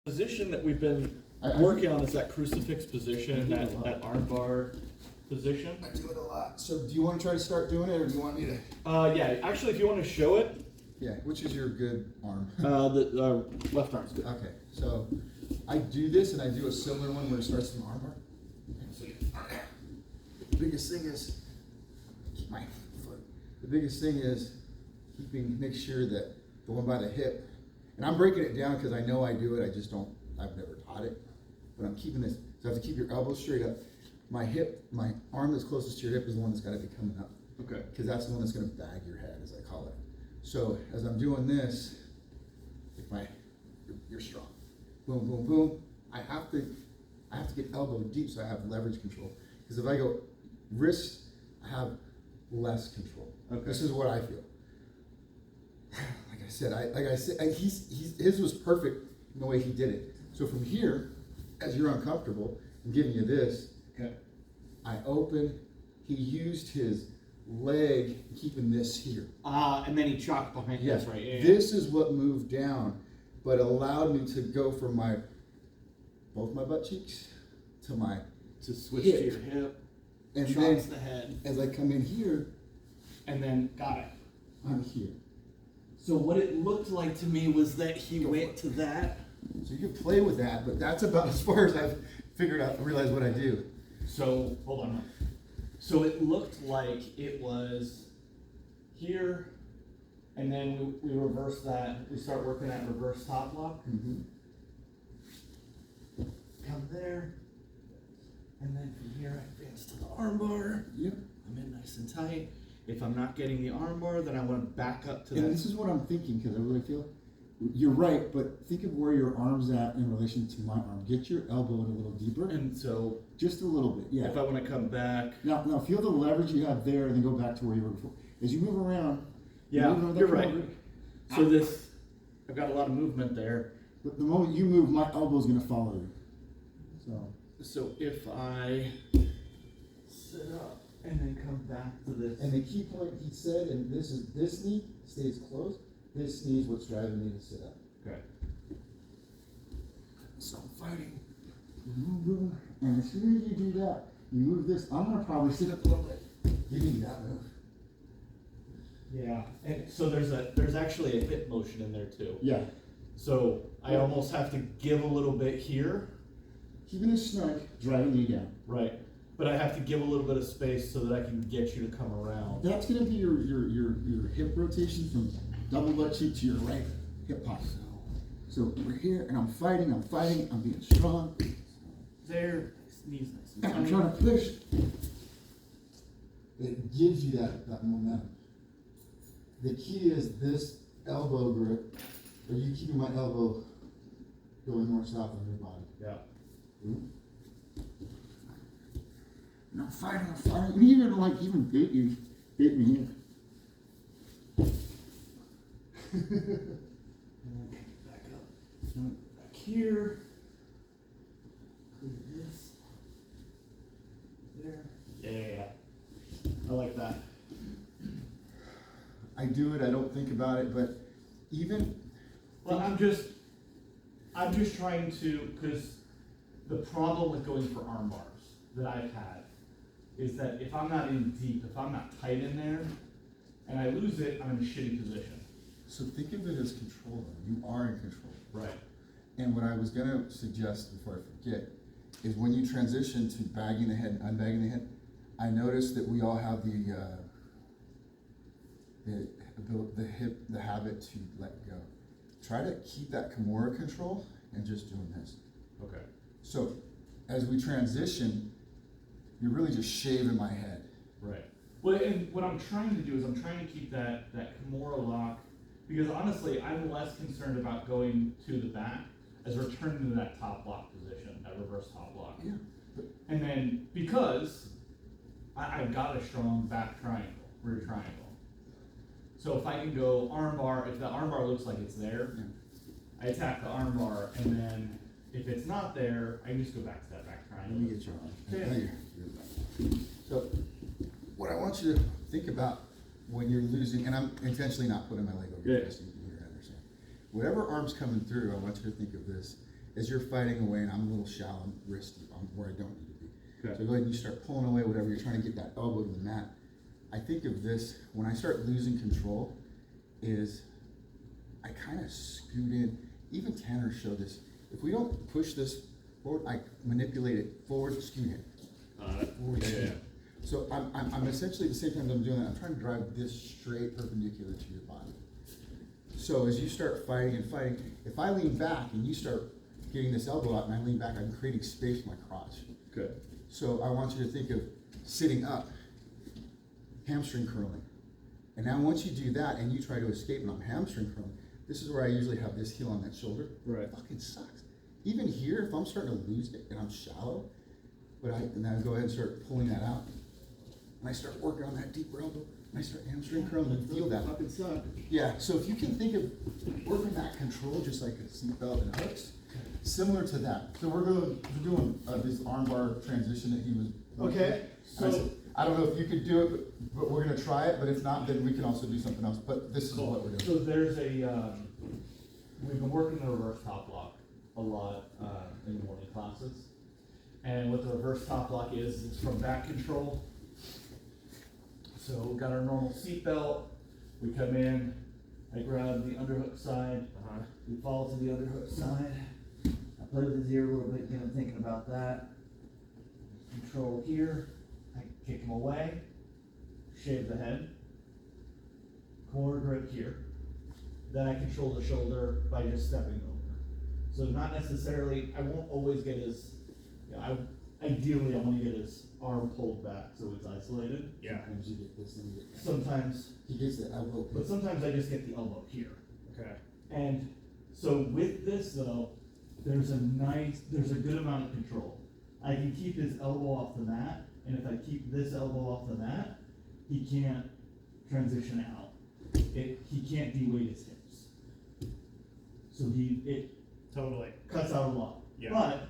Position that we've been working on is that crucifix position, that arm bar position. I do it a lot. So do you want to try to start doing it, or do you want me to? Yeah, actually, if you want to show it, Yeah, which is your good arm? the left arm's good. Okay, so I do this, and I do a similar one where it starts from arm bar. The biggest thing is, keep my foot. The biggest thing is make sure that the one by the hip, and I'm breaking it down because I know I do it, I've never taught it, but I'm keeping this, so I have to keep your elbow straight up. My arm that's closest to your hip is the one that's got to be coming up. Okay. Because that's the one that's going to bag your head, as I call it. So as I'm doing this, you're strong. Boom, boom, boom. I have to get elbow deep so I have leverage control. Because if I go wrist, I have less control. Okay. This is what I feel. Like I said, his was perfect in the way he did it. So from here, as you're uncomfortable, I'm giving you this. Okay. I open. He used his leg, keeping this here. And then he chopped behind Yes, this, right? Yeah. This is what moved down, but allowed me to go from both my butt cheeks to switch hip. to your hip, and chops then the head, as I come in here, and then got it. I'm here. So what it looked like to me was that he went to that. So you can play with that, but that's about as far as I've figured out, realized what I do. So hold on. So it looked like it was here, and then we reverse that. We start working at reverse top lock. Mm-hmm. Come there, and then from here I advance to the arm bar. Yep. I'm in nice and tight. If I'm not getting the arm bar, then I want to back up to And that. this is what I'm thinking, because I really feel you're right, but think of where your arm's at in relation to my arm. Get your elbow in a little deeper, And so just a little bit. Yeah. if I want to come back, Now feel the leverage you have there, and then go back to where you were before. As you move around, yeah, move around that you're right. corner. So this, I've got a lot of movement there. But the moment you move, my elbow's gonna follow you. So if I sit up and then come back to this, And the key point he said, and this knee stays closed. This knee is what's driving me to sit up. okay. So I'm fighting. And as soon as you do that, you move this. I'm gonna probably sit up a little bit. Give me that move. Yeah, and so there's actually a hip motion in there too. Yeah. So I almost have to give a little bit here, Keeping it snug, driving me down. right? But I have to give a little bit of space so that I can get you to come around. That's gonna be your hip rotation from double butt cheek to your right hip pocket. So we're here, and I'm fighting, I'm being strong. There, knees nice and And I'm tight. trying to push. It gives you that momentum. The key is this elbow grip. Are you keeping my elbow going north-south on your body? Yeah. And I'm fighting. And even bait me here. And then back up. Back here. Clear this. There. Yeah. I like that. I do it. I don't think about it, but Well, I'm just trying to, because the problem with going for arm bars that I've had is that if I'm not in deep, if I'm not tight in there, and I lose it, I'm in a shitty position. So think of it as control. Though. You are in control. Right. And what I was going to suggest before I forget is when you transition to bagging the head and unbagging the head, I noticed that we all have the habit to let go. Try to keep that Kimura control and just doing this. Okay. So as we transition, you're really just shaving my head. Right. Well, and what I'm trying to do is I'm trying to keep that Kimura lock, because honestly, I'm less concerned about going to the back as returning to that top lock position, that reverse top lock. Yeah. And then because I've got a strong back triangle, rear triangle. So if I can go arm bar, if the arm bar looks like it's there, Yeah. I attack the arm bar, and then if it's not there, I can just go back to that back Let triangle. me get your arm. Yeah. Now you're back. So what I want you to think about when you're losing, and I'm intentionally not putting my leg over your Yeah. chest, so you can hear and understand. Whatever arm's coming through, I want you to think of this as you're fighting away, and I'm a little shallow, I'm wrist deep, I'm where I don't need to be. Okay. So go ahead and you start pulling away whatever, you're trying to get that elbow to the mat. I think of this, when I start losing control, is I kind of scoot in, even Tanner showed this, if we don't push this forward, I manipulate it forward, scoot in. Forward, scoot in. So I'm essentially, at the same time I'm doing that, I'm trying to drive this straight perpendicular to your body. So as you start fighting and fighting, if I lean back and you start getting this elbow out and I lean back, I'm creating space for my crotch. Good. So I want you to think of sitting up, hamstring curling. And now once you do that and you try to escape and I'm hamstring curling, this is where I usually have this heel on that shoulder. Right. It fucking sucks. Even here, if I'm starting to lose it and I'm shallow, and then I go ahead and start pulling that out, and I start working on that deeper elbow, and I start hamstring curling and feel that. Fucking suck. Yeah, so if you can think of working that control just like a seatbelt and hooks, similar to that. So we're doing this armbar transition that he was. Okay, so I don't know if you could do it, but we're gonna try it. But if not, then we can also do something else. But this is what we're doing. So there's a, we've been working the reverse top lock a lot in the morning classes. And what the reverse top lock is, it's from back control. So we've got our normal seat belt, we come in, I grab the underhook side, we fall to the underhook side. I play with his ear a little bit, get him thinking about that. Control here, I kick him away, shave the head, core grip here. Then I control the shoulder by just stepping over. So not necessarily, I won't always get his, ideally I want to get his arm pulled back so it's isolated. Yeah. Sometimes you get this and you get that. Sometimes, He gets the elbow. but sometimes I just get the elbow here. Okay. And so with this though, there's a good amount of control. I can keep his elbow off the mat, and if I keep this elbow off the mat, he can't transition out. He can't de-weight his hips. So it Totally. cuts out a lot. Yeah. But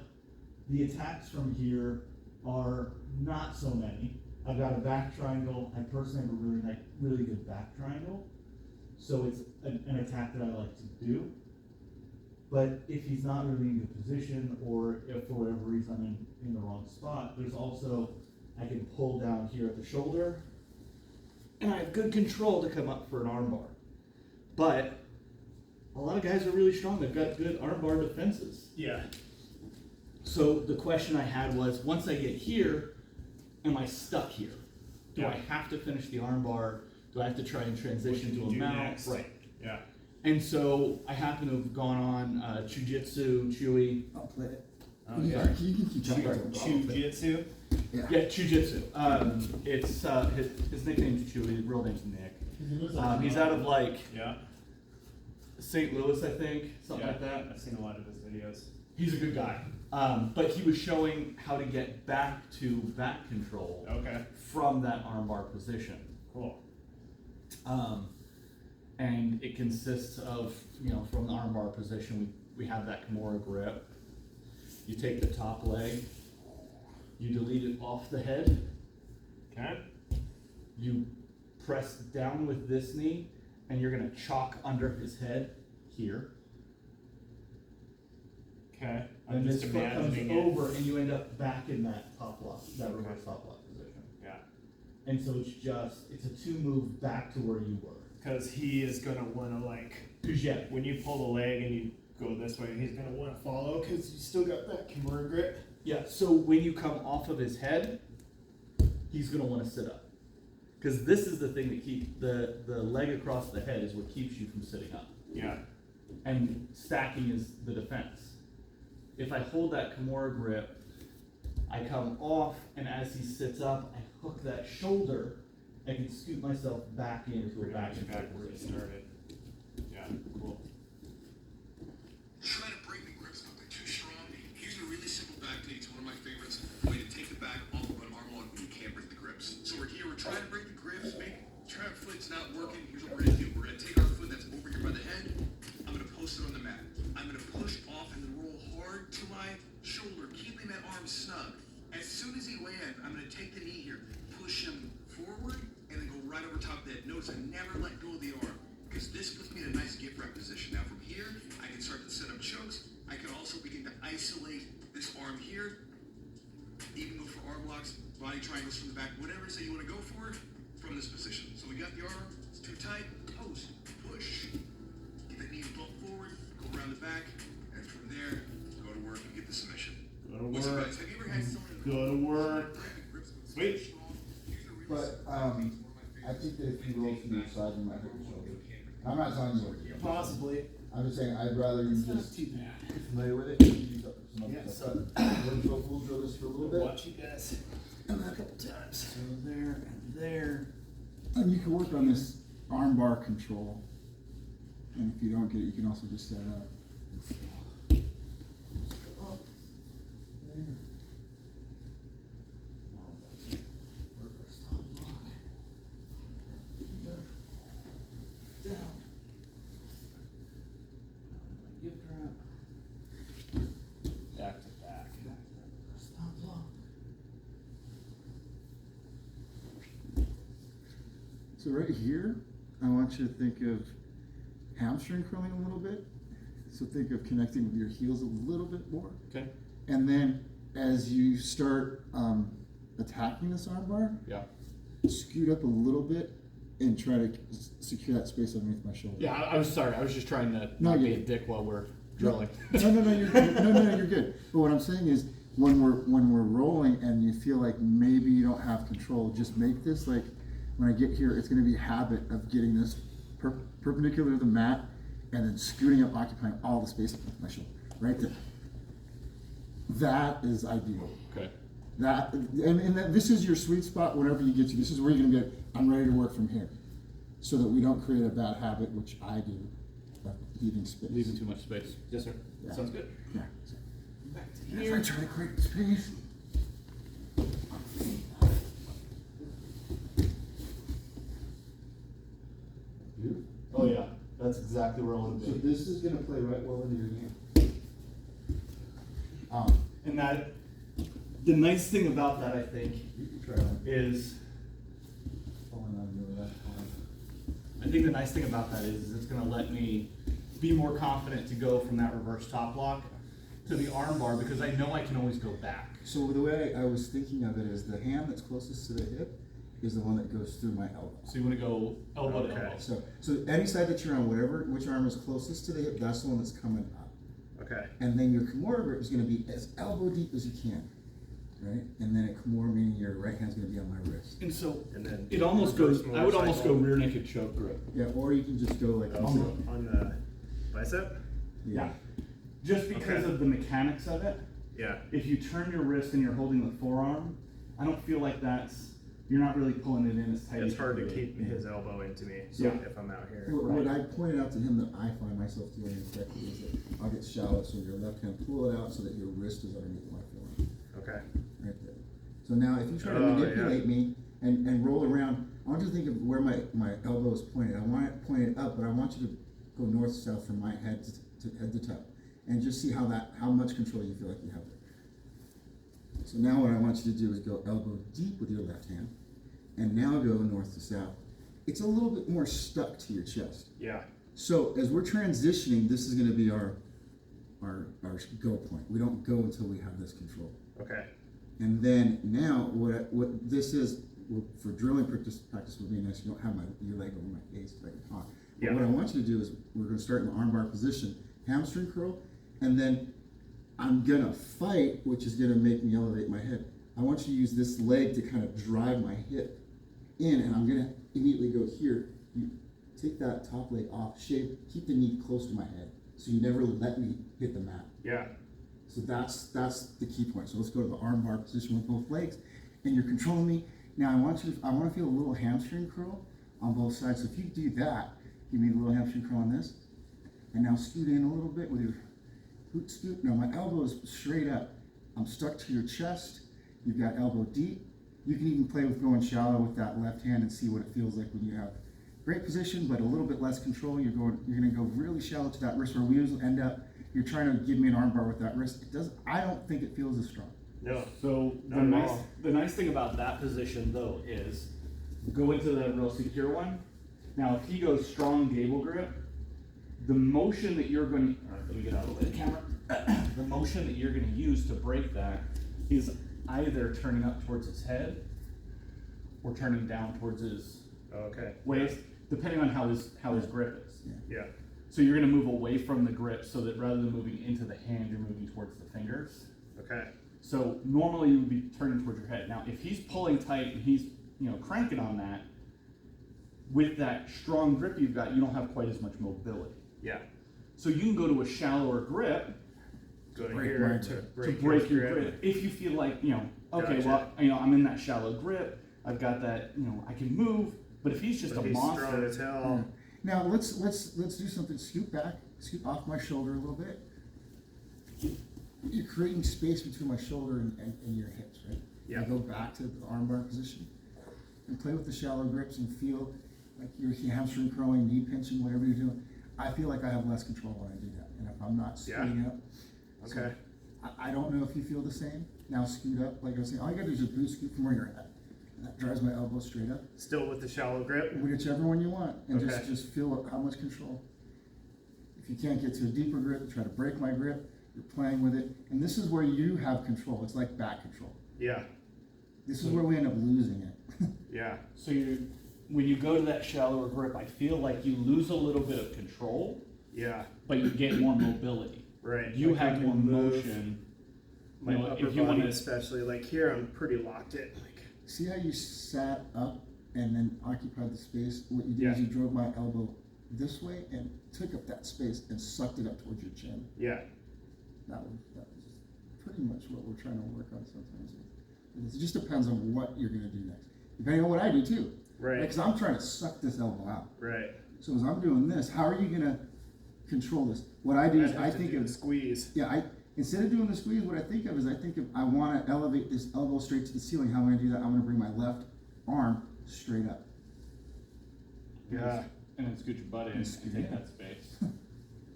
the attacks from here are not so many. I've got a back triangle. I personally have a really good back triangle. So it's an attack that I like to do. But if he's not really in good position, or if for whatever reason I'm in the wrong spot, there's also, I can pull down here at the shoulder, and I have good control to come up for an armbar. But a lot of guys are really strong. They've got good armbar defenses. Yeah. So the question I had was, once I get here, am I stuck here? Do Yeah. I have to finish the armbar? Do I have to try and transition to a do mount? next? Right. Yeah. And so I happen to have gone on Jiu-Jitsu, Chewy. I'll play it. Oh, You yeah. can- You can keep talking. Jiu-jitsu. Yeah, Jiu-Jitsu. It's his nickname's Chewy. His real name's Nick. He's out of like Yeah. St. Louis, I think, something Yeah. like that. I've seen a lot of his videos. He's a good guy. But he was showing how to get back to back control Okay. from that armbar position. Cool. And it consists of, from the armbar position, we have that Kimura grip. You take the top leg, you delete it off the head, Okay. you press down with this knee, and you're gonna chalk under his head here. Okay. I'm And just this foot comes imagining it. over, and you end up back in that top lock, that reverse top lock position. Yeah. And so it's a 2-move back to where you were. Because he is gonna wanna like, Cause yeah, when you pull the leg and you go this way, he's gonna wanna follow because you still got that Kimura grip. yeah, so when you come off of his head, he's gonna wanna sit up. Cause this is the thing that keeps, the leg across the head is what keeps you from sitting up. Yeah. And stacking is the defense. If I hold that Kimura grip, I come off, and as he sits up, I hook that shoulder, I can scoot myself back into a Pretty back much back where he position. started. Yeah. Cool. Try to break the grips, but they're too strong. Here's a really simple back knee. It's one of my favorites. Way to take the back off of an arm lock when you can't break the grips. So we're here, we're trying to break the grips, try our foot's not working. Here's what we're gonna do. We're gonna take our foot that's over here by the head. I'm gonna post it on the mat. I'm gonna push off and then roll hard to my shoulder, keeping that arm snug. As soon as he lands, I'm gonna take the knee here, push him forward, and then go right over top of the head. Notice I never let go of the arm, because this puts me in a nice gift wrap position. Now from here, I can start to set up chokes. I come can also begin to isolate this arm here. Even go for arm locks, body triangles from the back, whatever it is that you want to go for from this position. So we got the arm, it's too tight, post, push. Get that knee bump forward, go around the back, and from there, go to work and get the submission. Go to Listen, work. guys, have you ever had someone in the Go to work. Sweet. But, I think that if you roll to your side, you might hurt your shoulder. I'm not telling you what to do. Possibly. I'm just saying, I'd rather you just too bad. get familiar with it. Use up some other Yeah, stuff. so- We'll drill this for a little bit. Watch you guys. And a couple times. So there and there. And you can work on this arm bar control. And if you don't get it, you can also just set it up. Up. There. Work our stop block. Down. Give drop. Back to back. Stop block. So right here, I want you to think of hamstring curling a little bit. So think of connecting with your heels a little bit more. Okay. And then as you start attacking this arm bar, Yeah. scoot up a little bit and try to secure that space underneath my shoulder. Yeah, I was sorry. I was just trying to No, not be you- a dick while we're drilling. No, you're good. No, you're good. But what I'm saying is, when we're rolling and you feel like maybe you don't have control, just make this like, when I get here, it's going to be a habit of getting this perpendicular to the mat and then scooting up, occupying all the space underneath my shoulder, right there. That is ideal. Okay. That and that, this is your sweet spot. Whenever you get to, this is where you're going to be. I'm ready to work from here, so that we don't create a bad habit, which I do, of leaving space. Leaving too much space. Yes, sir. Yeah. Sounds good. Yeah. Back to If I try to create space. Beautiful. Oh yeah, that's exactly where I want So to be. this is gonna play right well into your hand. And that, the nice thing about that, I think, You can try that. is Falling on you with that. I think the nice thing about that is it's going to let me be more confident to go from that reverse top lock to the arm bar because I know I can always go back. So the way I was thinking of it is the hand that's closest to the hip is the one that goes through my elbow. So you want to go elbow to Okay. elbow. So any side that you're on, which arm is closest to the hip, that's the one that's coming up. Okay. And then your Kimura grip is gonna be as elbow deep as you can, right? And then a Kimura, meaning your right hand's gonna be on my wrist. And so And then it almost reverse goes, I would almost go motorcycle. rear naked choke grip. Yeah, or you can just go like. Also on the bicep? Yeah. Just because Okay. of the mechanics of it, Yeah. if you turn your wrist and you're holding the forearm, I don't feel like you're not really pulling it in as tight as It's hard to you keep could. his elbow into me Yeah. if I'm out here. What I pointed out to him that I find myself doing incorrectly is that I'll get shallow, so your left hand pull it out so that your wrist is underneath my forearm, Okay. right there. So now if you try to Oh, manipulate me and roll around, I want you to think of where my elbow is pointed. I want it pointed up, but I want you to go north south from my head to head to toe, and just see how much control you feel like you have there. So now what I want you to do is go elbow deep with your left hand, and now go north to south. It's a little bit more stuck to your chest. Yeah. So as we're transitioning, this is going to be our go point. We don't go until we have this control. Okay. And then now what this is for drilling practice would be nice. You don't have your leg over my face so I can talk. But Yeah. what I want you to do is we're going to start in the armbar position, hamstring curl, and then I'm going to fight, which is going to make me elevate my head. I want you to use this leg to kind of drive my hip in, and I'm going to immediately go here. You take that top leg off, keep the knee close to my head, so you never let me hit the mat. Yeah. So that's the key point. So let's go to the arm bar position with both legs, and you're controlling me. Now I want to feel a little hamstring curl on both sides. So if you do that, give me the little hamstring curl on this, and now scoot in a little bit with your glute scoot. Now my elbow is straight up. I'm stuck to your chest. You've got elbow deep. You can even play with going shallow with that left hand and see what it feels like when you have great position, but a little bit less control. You're going to go really shallow to that wrist where we usually end up. You're trying to give me an arm bar with that wrist. I don't think it feels as strong. No. So Not at all. the nice thing about that position though is go into the real secure one. Now if he goes strong gable grip, the motion that you're going to, let me get out of the way of the camera. the motion that you're gonna use to break that is either turning up towards his head or turning down towards his Okay. waist, depending on how his grip is. Yeah. So you're gonna move away from the grip so that rather than moving into the hand, you're moving towards the fingers. Okay. So normally you would be turning towards your head. Now, if he's pulling tight and he's, cranking on that, with that strong grip you've got, you don't have quite as much mobility. Yeah. So you can go to a shallower grip Go to break here mine to too. break, to break your grip. grip. If you feel like, okay, Gotcha. well, I'm in that shallow grip, I've got that, I can move, but if he's just But a he's monster, strong as hell. Now let's do something. Scoot back, scoot off my shoulder a little bit. You're creating space between my shoulder and your hips, right? Yeah. You go back to the armbar position and play with the shallow grips and feel like your hamstring curling, knee pinching, whatever you're doing. I feel like I have less control when I do that, and if I'm not scooting up. So Okay. I don't know if you feel the same. Now scoot up, like I was saying, all you gotta do is just boost scoot from where you're at. And that drives my elbow straight up. Still with the shallow grip. Whichever one you want, and Okay. just feel how much control. If you can't get to a deeper grip, you try to break my grip, you're playing with it, and this is where you have control. It's like back control. Yeah. This is where we end up losing it. Yeah. so when you go to that shallower grip, I feel like you lose a little bit of control, Yeah. but you get more mobility. Right. You Like I have can more move motion. My You know, upper if you body, wanna- especially like here, I'm pretty locked in. Like. See how you sat up and then occupied the space? What you did Yeah. is you drove my elbow this way and took up that space and sucked it up towards your chin. Yeah. That was pretty much what we're trying to work on sometimes. It just depends on what you're gonna do next. Depending on what I do too. Right. Because I'm trying to suck this elbow out. Right. So as I'm doing this, how are you gonna control this? What I do is have I to think do of the squeeze. instead of doing the squeeze, what I think of is I want to elevate this elbow straight to the ceiling. How am I gonna do that? I'm gonna bring my left arm straight up. Yeah. And then scoot your butt in and take Yeah. that space.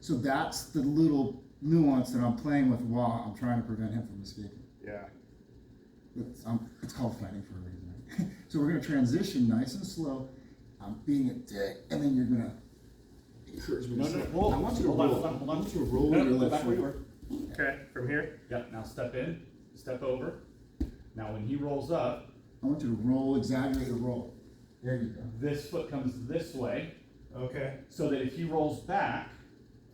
So that's the little nuance that I'm playing with while I'm trying to prevent him from escaping. Yeah. It's called fighting for a reason. Right? So we're gonna transition nice and slow. I'm being a dick, and then you're gonna encourage me to slow. roll. I want you to Hold on, roll. hold on, hold on. I want you to roll No, with your go left back where you foot. were. Okay. From here. Yep, now step in, step over. Now when he rolls up, I want you to roll, exaggerate the roll. There you go. this foot comes this way, Okay. so that if he rolls back,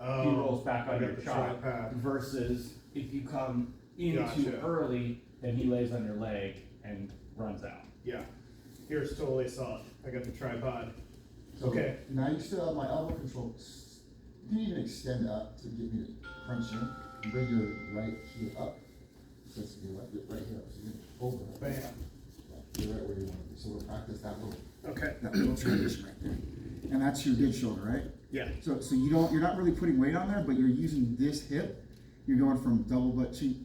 he rolls back I on got your the shot. tripod. Versus if you come in too Gotcha. early, then he lays on your leg and runs out. Yeah. Here's totally solid. I got the tripod. So Okay. now you still have my elbow control. You can even extend up to get me to crunch in. And bring your right heel up. So it's your right heel. So you can hold it. Bam. Yeah, you're right where you want to be. So we'll practice Okay. that little transition right there. And that's your good shoulder, right? Yeah. So you're not really putting weight on there, but you're using this hip. You're going from double butt cheek,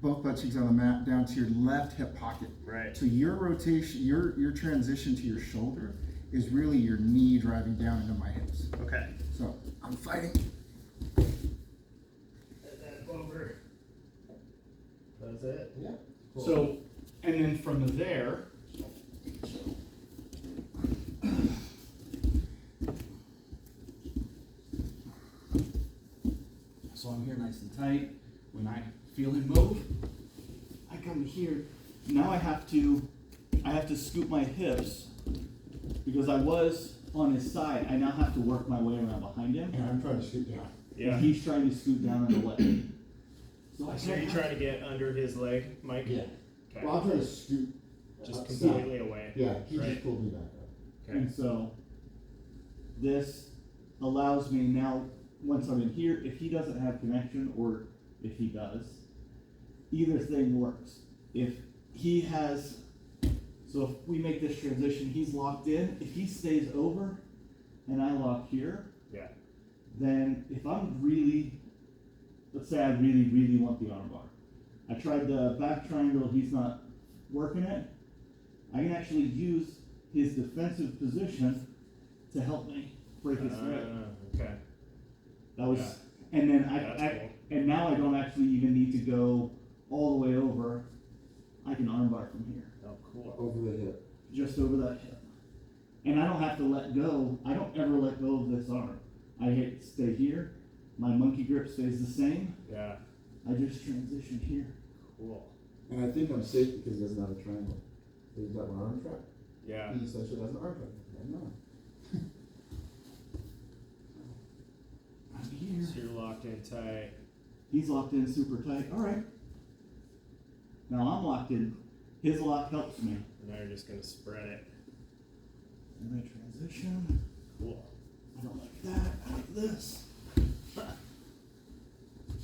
both butt cheeks on the mat, down to your left hip pocket. Right. So your rotation, your transition to your shoulder is really your knee driving down into my hips. Okay. So I'm fighting. And then over. That's it. Yeah. So, and then from there, so I'm here nice and tight. When I feel him move, I come to here. Now I have to scoop my hips because I was on his side. I now have to work my way around behind him. And I'm trying to scoot down. Yeah. And he's trying to scoot down on the leg. So I So you're can't trying to get under his leg, Mike? Yeah. Okay. Well, I'm trying to scoot. Just up completely away. Yeah, he Right. just pulled me back up. Okay. And so this allows me now, once I'm in here, if he doesn't have connection or if he does, either thing works. If he has, so if we make this transition, he's locked in. If he stays over and I lock here, Yeah. then if I'm really, let's say I really, really want the armbar. I tried the back triangle, he's not working it. I can actually use his defensive position to help me break his leg. Okay. That was, yeah. and then That's cool. and now I don't actually even need to go all the way over. I can armbar from here, Oh, cool. Over the hip. just over that hip. And I don't have to let go. I don't ever let go of this arm. I hit stay here, My monkey grip stays the same. Yeah. I just transition here. Cool. And I think I'm safe because he doesn't have a triangle. He's got an arm trap. Yeah. He essentially has an arm trap. I'm not. I'm here. So you're locked in tight. He's locked in super tight. All right. Now I'm locked in. His lock helps me. And now you're just gonna spread it. And I transition. Cool. I don't like that. I like this.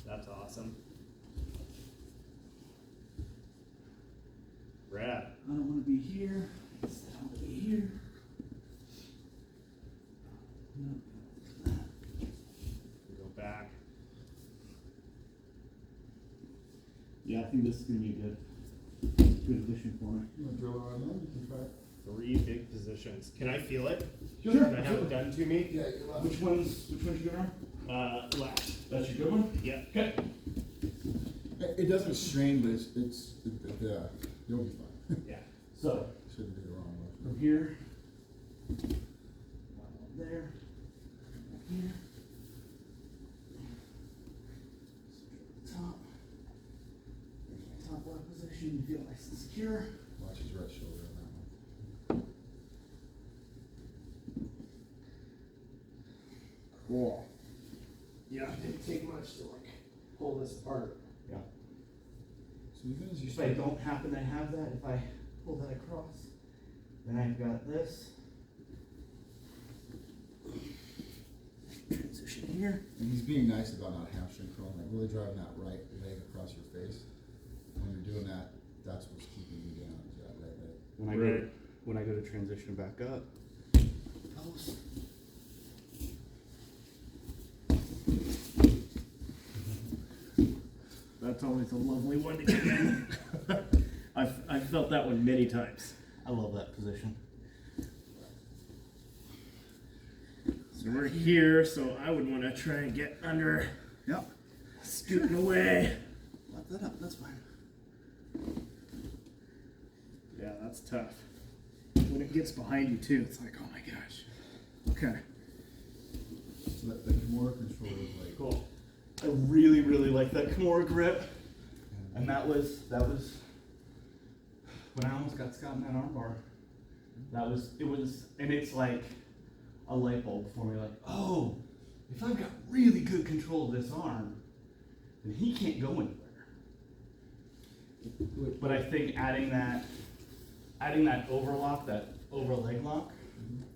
That's awesome. Rad. I don't want to be here. Instead, I want to be here. No. We go back. Yeah, I think this is gonna be a good addition for me. You want to drill it around there? You can try it. 3 big positions. Can I feel it? Sure. Can I have it done to me? Yeah, you're left. Which one's your arm? Left. That's your good one? Yeah. Okay. It doesn't strain, but you'll be fine. Yeah. So Shouldn't be the wrong way. from here, there, here, top, top lock position. You feel nice and secure. Watch his right shoulder on that one. Cool. Yeah, it didn't take much to like pull this apart. Yeah. So you guys used If I don't happen to have that, if I pull that across, then I've got this. Transition here. And he's being nice about not hamstring curling, like really driving that right leg across your face. When you're doing that, that's what's keeping you down, is that right leg. When I go to transition back up. Post. That's always a lovely one to get in. I've felt that one many times. I love that position. So we're here, so I would want to try and get under, Yep. scooting away. Lock that up, that's fine. Yeah, that's tough. When it gets behind you too, it's like, oh my gosh. Okay. So that the Kimura control is like, Cool. I really, really like that Kimura grip. And that was when I almost got Scott in that armbar. And it's like a light bulb for me, like, oh, if I've got really good control of this arm, then he can't go anywhere. But I think adding that overlock, that over leg lock,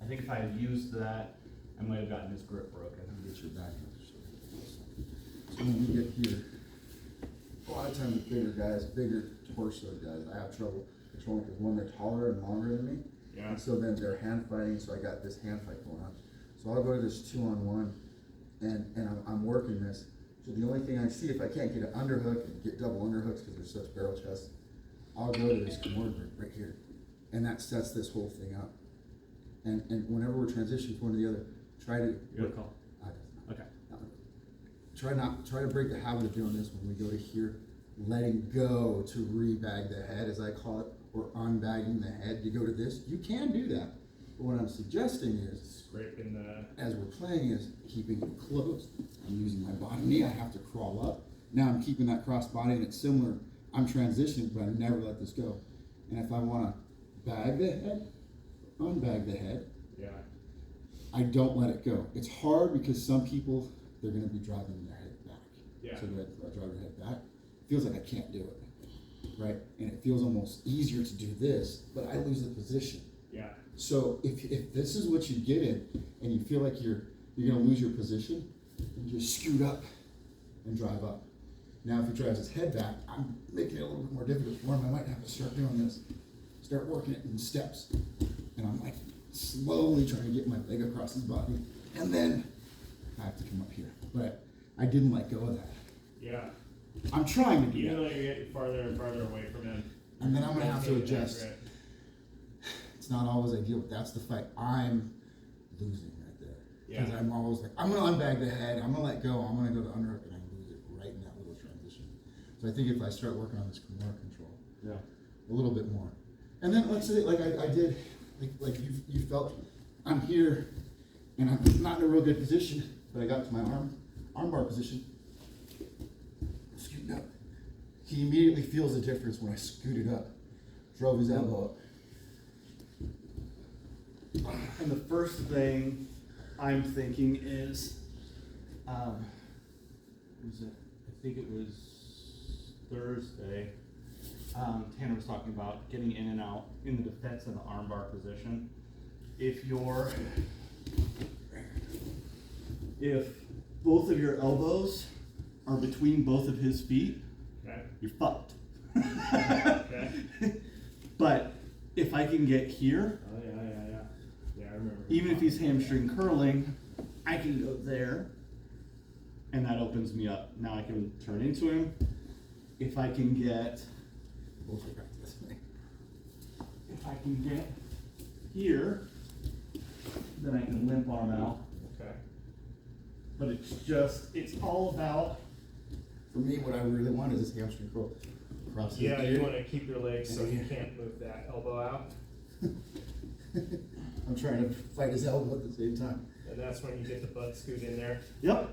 I think if I had used that, I might have gotten his grip broken. get your back up. So when we get here, a lot of times with bigger guys, bigger torso guys, I have trouble controlling because one, they're taller and longer than me. Yeah. And so then they're hand fighting, so I got this hand fight going on. So I'll go to this 2-on-1 and I'm working this. So the only thing I see, if I can't get an underhook and get double underhooks because they're such barrel chests, I'll go to this Kimura grip right here. And that sets this whole thing up. And whenever we're transitioning from one to the other, try to. You got a call? Okay. Try to break the habit of doing this when we go to here, letting go to rebag the head, as I call it, or unbagging the head. You go to this, you can do that. But what I'm suggesting is, Scraping the. as we're playing, is keeping it closed. I'm using my bottom knee, I have to crawl up. Now I'm keeping that cross body, and it's similar. I'm transitioning, but I never let this go. And if I want to bag the head, unbag the head, Yeah. I don't let it go. It's hard because some people, they're going to be driving their head back. Yeah. So they drive their head back. It feels like I can't do it, right? And it feels almost easier to do this, but I lose the position. Yeah. So if this is what you get in, and you feel like you're going to lose your position, then just scoot up and drive up. Now, if he drives his head back, I'm making it a little bit more difficult for him. I might have to start doing this, start working it in steps, and I'm like slowly trying to get my leg across his body, and then I have to come up here. But I didn't let go of that. Yeah. I'm trying to do Even that, though you're getting farther and farther away from him. and then I'm gonna have to Maintain that adjust. grip. It's not always ideal, but that's the fight I'm losing right there. Because Yeah. I'm always like, I'm gonna unbag the head, I'm gonna let go, I'm gonna go to underhook, and I lose it right in that little transition. So I think if I start working on this Kimura control Yeah. a little bit more, and then let's say like I did, like you felt, I'm here, and I'm not in a real good position, but I got to my arm, armbar position, scooting up. He immediately feels the difference when I scooted up, drove his elbow up. And the first thing I'm thinking is, was it? I think it was Thursday. Tanner was talking about getting in and out in the defense of the armbar position. If both of your elbows are between both of his feet, Okay. you're fucked. Okay. But if I can get here, Oh yeah. Yeah, I remember. even if he's hamstring curling, I can go there, and that opens me up. Now I can turn into him. If I can get here, then I can limp arm out. Okay. But it's all about, For me, what I really want is this hamstring curl across his Yeah, ear. you want to keep your legs so you can't move that elbow out, I'm trying to fight his elbow at the same time. and that's when you get the butt scoot in there. yep.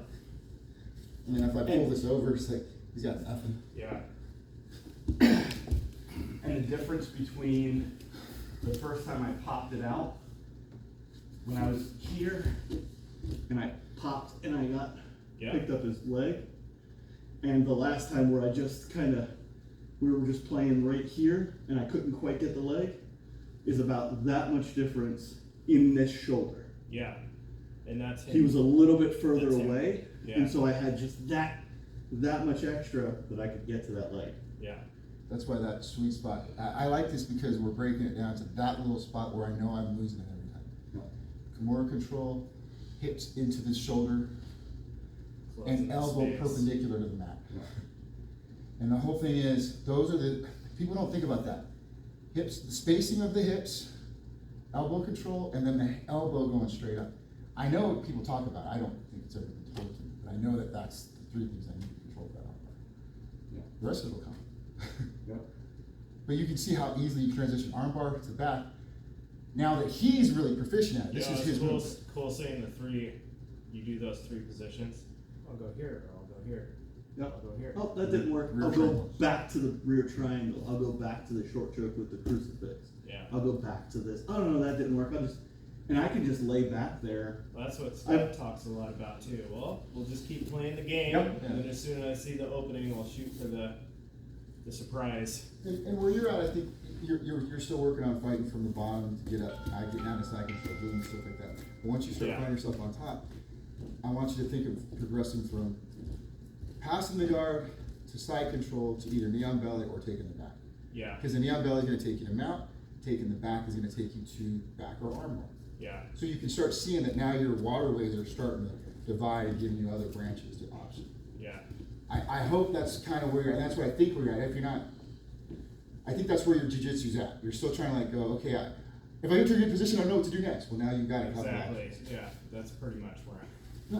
And then if I pull this over, it's like, he's got nothing. Yeah. And the difference between the first time I popped it out, when I was here, and I popped and I got picked up his leg, and the last time where I just we were just playing right here, and I couldn't quite get the leg, is about that much difference in this shoulder. Yeah. And that's him. He was a little bit further That's him. away, Yeah. and so I had just that much extra that I could get to that leg. Yeah. That's why that sweet spot, I like this because we're breaking it down to that little spot where I know I'm losing it every time. Kimura control, hips into the shoulder, Closing and the elbow space. perpendicular to the mat. And the whole thing is, people don't think about that. Hips, the spacing of the hips, elbow control, and then the elbow going straight up. I know what people talk about, I don't think it's ever been told to me, but I know that that's the three things I need to control that armbar. The rest of it will come. But you can see how easily you transition armbar to the back. Now that he's really proficient at it, this is his cool, move. cool saying the three, you do those three positions. I'll go here, or I'll go here. Yep. I'll go here. Oh, that didn't work. Rear I'll triangle. go back to the rear triangle. I'll go back to the short choke with the crucifix. Yeah. I'll go back to this. Oh no, that didn't work. And I can just lay back there. Well, that's what Steph talks a lot about too. Well, we'll just keep playing the game, Yep. and then as soon as I see the opening, we'll shoot for the surprise. And where you're at, I think you're still working on fighting from the bottom to get up. I get down to side control, doing stuff like that. But once you start Yeah. finding yourself on top, I want you to think of progressing from passing the guard to side control to either knee on belly or taking the back. Yeah. Because the knee on belly is going to take you to mount, taking the back is going to take you to back or armbar. Yeah. So you can start seeing that now your waterways are starting to divide and giving you other branches to option. Yeah. I hope that's kind of where you're at, and that's what I think we're at. If you're not, I think that's where your jiu-jitsu's at. You're still trying to like go, okay, if I get to a good position, I know what to do next. Well, now you've got it. Exactly. Yeah. That's pretty much where I'm.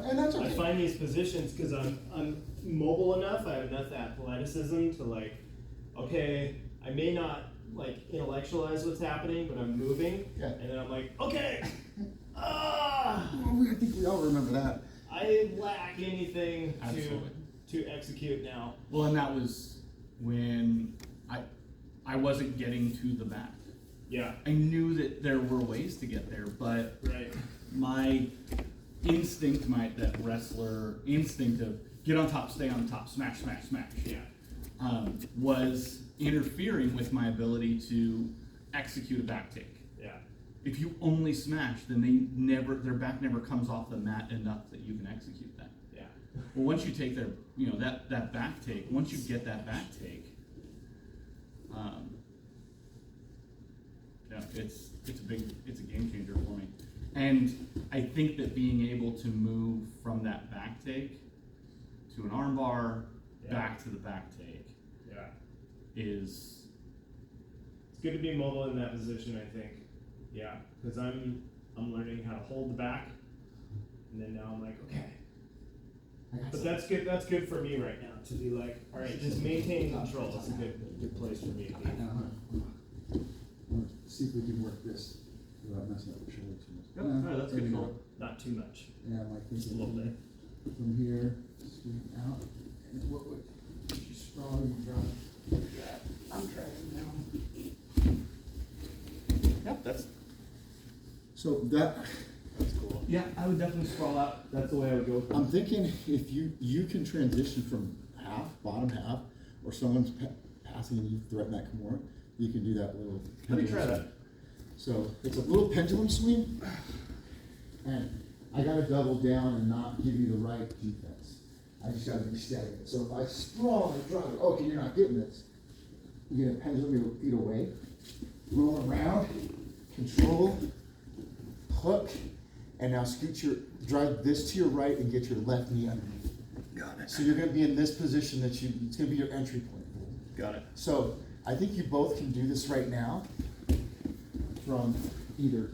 No, and that's okay. I find these positions because I'm mobile enough. I have enough athleticism to like, okay, I may not like intellectualize what's happening, but I'm moving. Yeah. And then I'm like, okay, ah. Well, I think we all remember that. I lack anything Absolutely. to execute now. Well, and that was when I wasn't getting to the back. Yeah. I knew that there were ways to get there, but Right. my instinct, that wrestler instinct of get on top, stay on top, smash, smash, smash, Yeah. was interfering with my ability to execute a back take. Yeah. If you only smash, then their back never comes off the mat enough that you can execute that. Yeah. Well, once you take that back take, once you get that back take, yeah, it's a game changer for me. And I think that being able to move from that back take to an armbar, Yeah. back to the back take, Yeah. is It's good to be mobile in that position, I think. Yeah, because I'm learning how to hold the back, and then now I'm like, okay. But that's good. That's good for me right now to be like, all right, just maintain control. It's a good place for me to be. See if we can work this without messing up the shoulder too much. Yep, alright, that's there we control. go. Not too much. Yeah, I'm like Just a thinking, little bit. from here, scoot out, and what would, you sprawl, you drop like that. I'm trying now. Yep, that's So that, cool. yeah. I would definitely sprawl out. That's the way I would go. I'm thinking if you can transition from half, bottom half, or someone's passing and you threaten that Kimura, you can do that little. Let me pendulum try that. swing. So it's a little pendulum swing, and I gotta double down and not give you the right defense. I just gotta be steady. So if I sprawl and drop it, okay, you're not getting this. You get a pendulum your feet away, roll around, control, hook, and now drive this to your right and get your left knee underneath. Got it. So you're gonna be in this position it's gonna be your entry point. Got it. So I think you both can do this right now from either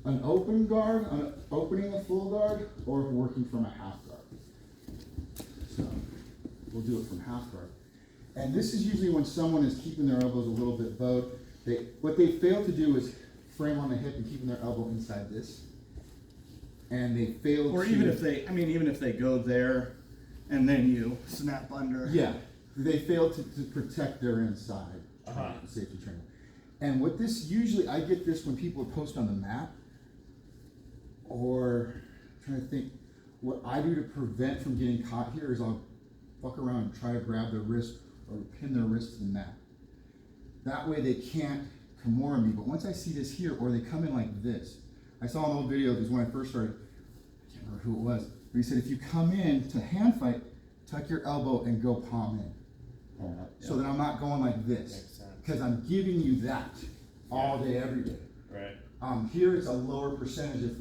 an open guard, opening a full guard, or working from a half guard. So we'll do it from half guard. And this is usually when someone is keeping their elbows a little bit bowed. What they fail to do is frame on the hip and keeping their elbow inside this. And they fail Or to. even if they go there, and then you snap under. Yeah, they fail to protect their inside. Safety training. And what this usually, I get this when people post on the mat, or I'm trying to think, what I do to prevent from getting caught here is I'll fuck around and try to grab their wrist or pin their wrist to the mat. That way they can't Kimura me, but once I see this here, or they come in like this, I saw an old video, because when I first started, I can't remember who it was, but he said if you come in to hand fight, tuck your elbow and go palm in. So that I'm not going like this. Makes sense. Because I'm giving you that all day, every day. Right. Here it's a lower percentage if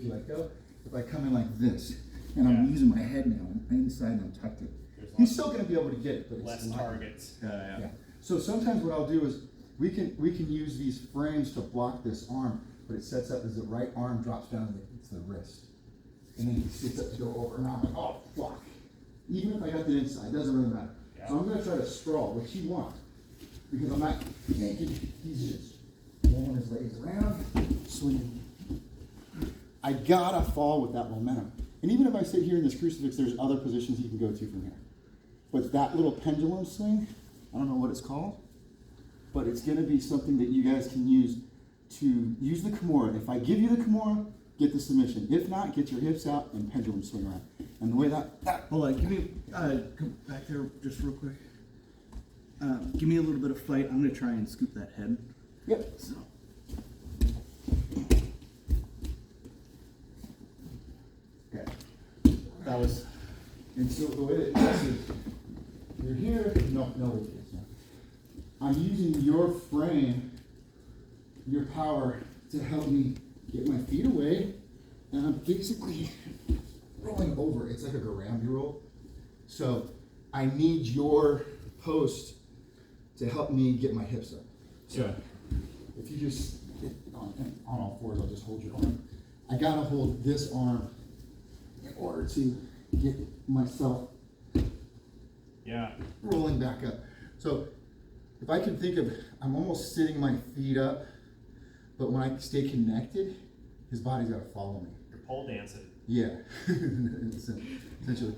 you let go. If I come in like this, and I'm Yeah. using my head now, I'm inside and I'm tucked in. There's He's lots- still gonna be able to get it, but it's Less light. targets. Yeah. So sometimes what I'll do is we can use these frames to block this arm, but it sets up as the right arm drops down and it's the wrist. And then he sits up to go over, and I'm like, oh fuck. Even if I got the inside, it doesn't really matter. Yeah. So I'm gonna try to sprawl, which he wants. Because I'm not yanking, he's just rolling his legs around, swinging. I gotta fall with that momentum. And even if I sit here in this crucifix, there's other positions you can go to from here. But that little pendulum swing, I don't know what it's called, but it's gonna be something that you guys can use to use the Kimura. If I give you the Kimura, get the submission. If not, get your hips out and pendulum swing around. And the way that Hold on, give me, come back there just real quick. Give me a little bit of fight. I'm gonna try and scoop that head. yep. So. Okay. That was. And so the way that it works is, you're here, no, it is not. I'm using your frame, your power, to help me get my feet away, and I'm basically rolling over. It's like a Garambi roll. So I need your post to help me get my hips up. So if you just get on all fours, I'll just hold your arm. I gotta hold this arm in order to get myself Yeah. rolling back up. So if I can think of, I'm almost sitting my feet up, but when I stay connected, his body's gotta follow me. You're pole dancing. Yeah, essentially.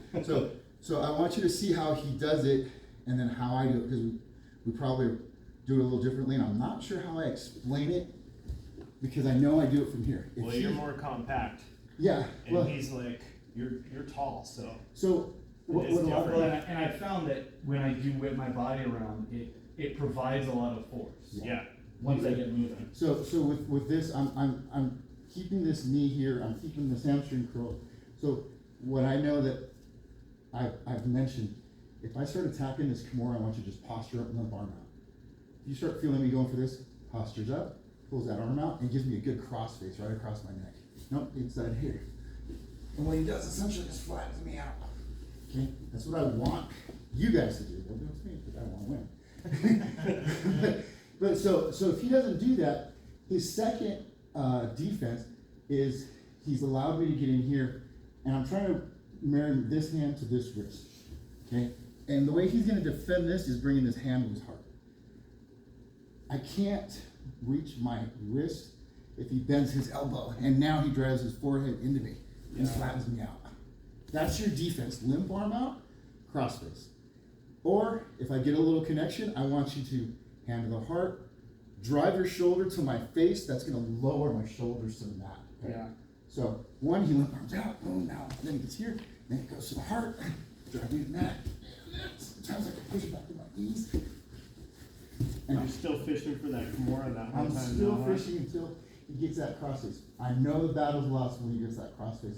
So I want you to see how he does it, and then how I do it, because we probably do it a little differently, and I'm not sure how I explain it, because I know I do it from here. If Well, he- you're more compact, Yeah, and well, he's like, you're tall, so. so what It is a lot different. of, And I found that when I do whip my body around, it provides a lot of force. Yeah. Once I get moving. So with this, I'm keeping this knee here, I'm keeping this hamstring curled. So what I know that I've mentioned, if I start attacking this Kimura, I want you to just posture up and limp arm out. You start feeling me going for this, postures up, pulls that arm out, and gives me a good cross face right across my neck. Nope, inside here. And what he does essentially just flattens me out. Okay, that's what I want you guys to do. Don't do it to me, because I want to win. But so if he doesn't do that, his second defense is he's allowed me to get in here, and I'm trying to marry this hand to this wrist. Okay, and the way he's going to defend this is bringing his hand to his heart. I can't reach my wrist if he bends his elbow, and now he drives his forehead into me and flattens me out. That's your defense. Limp arm out, crossface. Or if I get a little connection, I want you to hand to the heart, drive your shoulder to my face. That's going to lower my shoulders to the mat. Okay? Yeah. So one, he limp arms out, boom, now. Then it gets here, then it goes to the heart, drive me to the mat. Sometimes I can push it back to my knees. And you're still fishing for that Kimura that whole I'm time still now, huh? fishing until he gets that crossface. I know the battle's lost when he gets that crossface.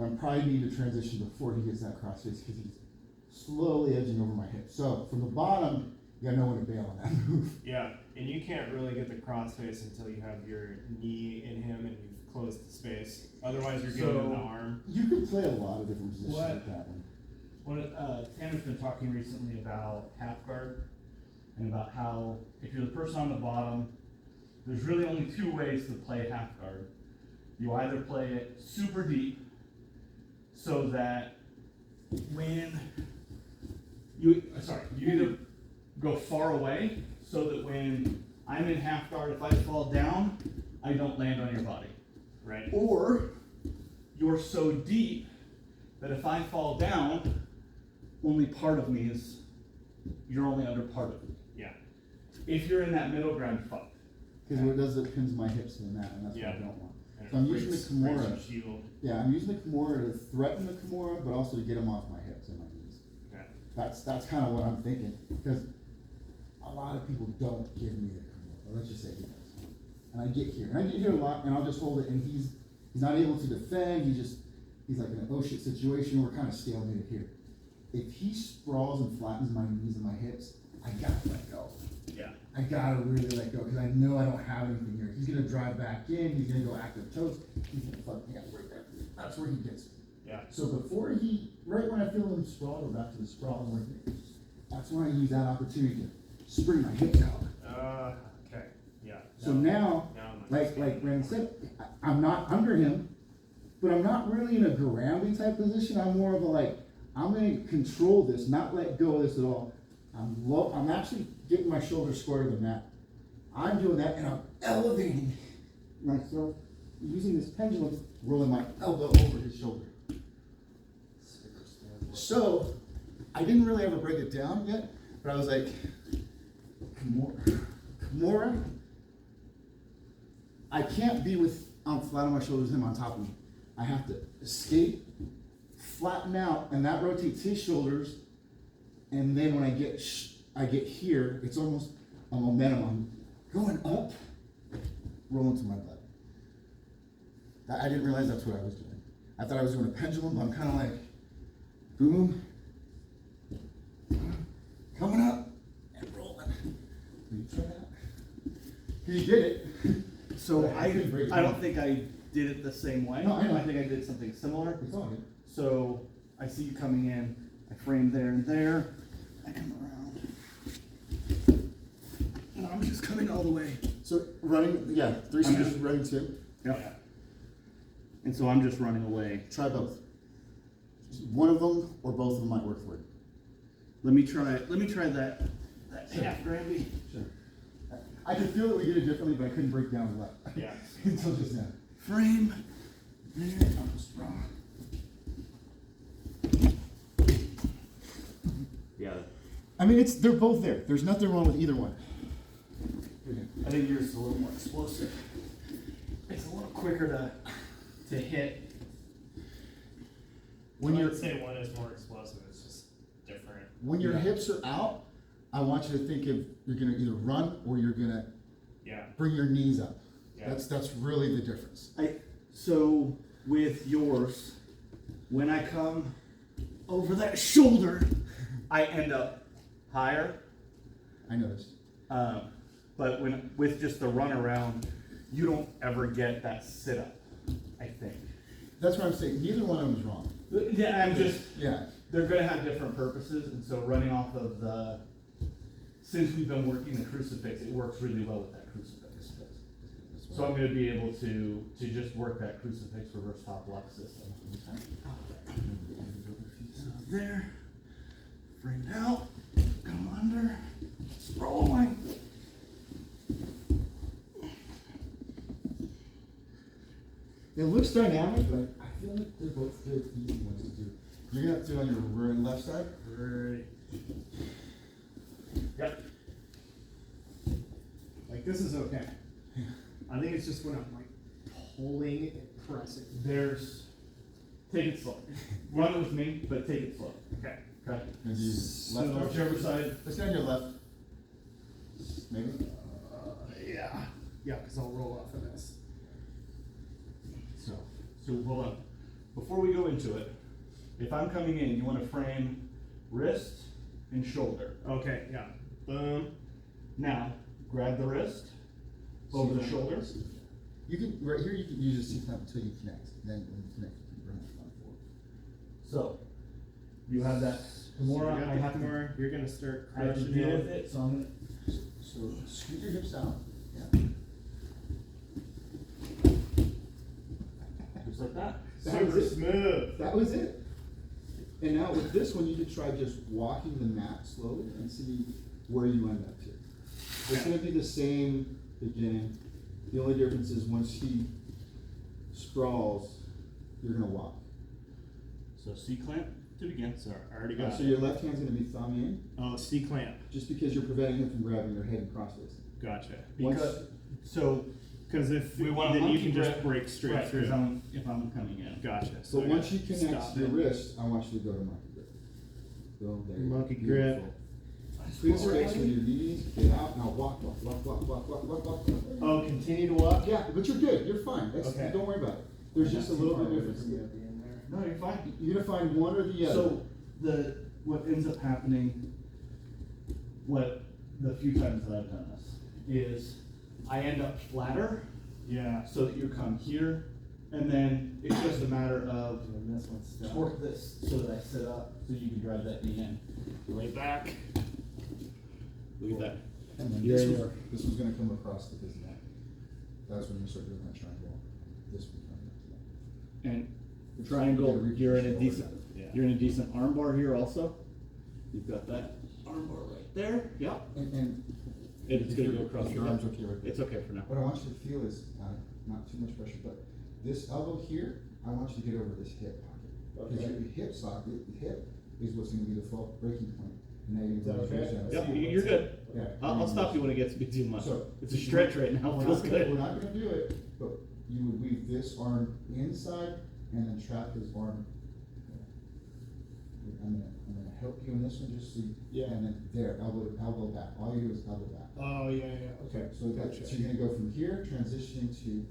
I probably need to transition before he gets that crossface because he's slowly edging over my hip. So from the bottom, you gotta know when to bail on that move. Yeah, and you can't really get the crossface until you have your knee in him and you've closed the space. Otherwise, you're getting in the So- arm. You could play a lot of different positions What? like that one. Tanner's been talking recently about half guard and about how if you're the person on the bottom, there's really only two ways to play half guard. You either play it super deep so that when you either go far away so that when I'm in half guard, if I fall down, I don't land on your body. Right. Or you're so deep that if I fall down, only part of me is, you're only under part of me. Yeah. If you're in that middle ground, you're fucked. Because what it does, it pins my hips to the mat, and that's what I Yeah. don't want. And So I'm it using the breaks Kimura. your shield. Yeah, I'm using the Kimura to threaten the Kimura, but also to get him off my hips and my knees. Okay. That's kind of what I'm thinking, because a lot of people don't give me the Kimura, or let's just say he does. And I get here a lot, and I'll just hold it, and he's not able to defend, he's like in an oh shit situation, we're kind of stalemated here. If he sprawls and flattens my knees and my hips, I gotta let go. Yeah. I gotta really let go, because I know I don't have anything here. He's gonna drive back in, he's gonna go active toes, he's gonna fuck me up right there. That's where he gets me. Yeah. So before right when I feel him sprawl, go back to the sprawl and like this. That's when I use that opportunity to spring my hips out. Okay. Yeah. So now, I'm like Brandon said, I'm not under him, but I'm not really in a grounding type position. I'm more of a I'm gonna control this, not let go of this at all. I'm actually getting my shoulders square to the mat. I'm doing that and I'm elevating myself using this pendulum, rolling my elbow over his shoulder. So, I didn't really ever break it down yet, but I was like, Kimura, I can't be flat on my shoulders, him on top of me. I have to escape, flatten out, and that rotates his shoulders. And then when I get here, it's almost a momentum. I'm going up, rolling to my butt. I didn't realize that's what I was doing. I thought I was doing a pendulum, but I'm kind of like, boom, coming up, and rolling. Can you try that? You did it. So But I couldn't break it I don't down. think I did it the same way. No, I know. I think I did something similar. It's all good. So I see you coming in, I frame there and there, I come around. And I'm just coming all the way. So running, yeah, 3 I'm series just- running 2. Yep. And so I'm just running away. Try both. One of them or both of them might work for you. Let me try that half Granby. Sure. I could feel that we did it differently, but I couldn't break down the left Yeah. until just now. Frame. There, I'm strong. Yeah. I mean, they're both there. There's nothing wrong with either one. I think yours is a little more explosive. It's a little quicker to hit. When I you're would say one is more explosive. It's just different. when your Yeah. hips are out, I want you to think of you're gonna either run or you're gonna Yeah. bring your knees up. Yeah. That's really the difference. So with yours, when I come over that shoulder, I end up higher. I noticed. But with just the run around, you don't ever get that sit up, I think. That's what I'm saying. Neither one of them is wrong. Yeah, Yeah. they're gonna have different purposes, and so running off of since we've been working the crucifix, it works really well with that crucifix. So I'm gonna be able to just work that crucifix reverse top lock system. There, framed out, come under, rolling. It looks dynamic, but I feel like they're both good, easy ones. You're gonna have to do it on your left side. Right. Yep. Like this is okay. I think it's just when I'm like pulling and pressing. Take it slow. Run it with me, but take it slow. Okay. Okay? And do So- left arm. Whichever side. Let's go on your left. Maybe. Yeah. Yeah, because I'll roll off of this. So hold on. Before we go into it, if I'm coming in, you want to frame wrist and shoulder. Okay, yeah. Boom. Now, grab the wrist over the shoulder. You can, right here, you can use a C-clamp until you connect. Then when you connect, you can bring it front forward. So, you have that. Kimura, I have to, You're gonna start I have to crushing deal with it. it, so I'm gonna. So scoot your hips out. Yeah. Just like that. That was Super it. smooth. That was it. And now with this one, you can try just walking the mat slowly and see where you end up to. It's gonna be the same beginning. The only difference is once he sprawls, you're gonna walk. So C-clamp to begin. Sorry, I already got So it. your left hand's gonna be thumb in, Oh, C clamp. just because you're preventing him from grabbing your head and crossface. Gotcha. Because, so, Because if we want then to you can just break straight right, through. if I'm coming in. Gotcha. So I once gotta you connect stop your it. wrist, I want you to go to monkey grip. Boom, there you go. Monkey grip. Beautiful. Squeeze space with your knees, get out, now walk. Oh, continue to walk. Yeah, but you're good, you're fine, that's, Okay. don't worry about it. There's just a little bit difference. No, you're fine. You're gonna find one or the other. So what ends up happening, the few times that I've done this, is I end up flatter Yeah. so that you come here, and then it's just a matter of And this one's stuck. torque this so that I sit up so you can drive that knee in. Lay back. Look at that. And then You're this in was, your- this was gonna come across his neck. That's when you start doing that triangle. This would come next. And triangle, you're in a decent, Yeah. you're in a decent arm bar here also. You've got that arm bar right there. Yep. And. It's if gonna your- go across if your your arm's hip. okay right there. It's okay for now. What I want you to feel is, not too much pressure, but this elbow here, I want you to get over this hip pocket. Because Okay. your hip socket, the hip, is what's gonna be the full breaking point. And now you're Is that gonna okay? yourself. Yep, you're good. Yeah. I'll stop you when it gets to be too much. So- It's a stretch right now, We're feels not gonna- good. We're not gonna do it, but you would weave this arm inside and then trap his arm. I'm gonna help you in this one, just see. Yeah. And then there, elbow back, all you do is elbow back. Oh, yeah. Okay. So that, so you're gonna go from here, transitioning to,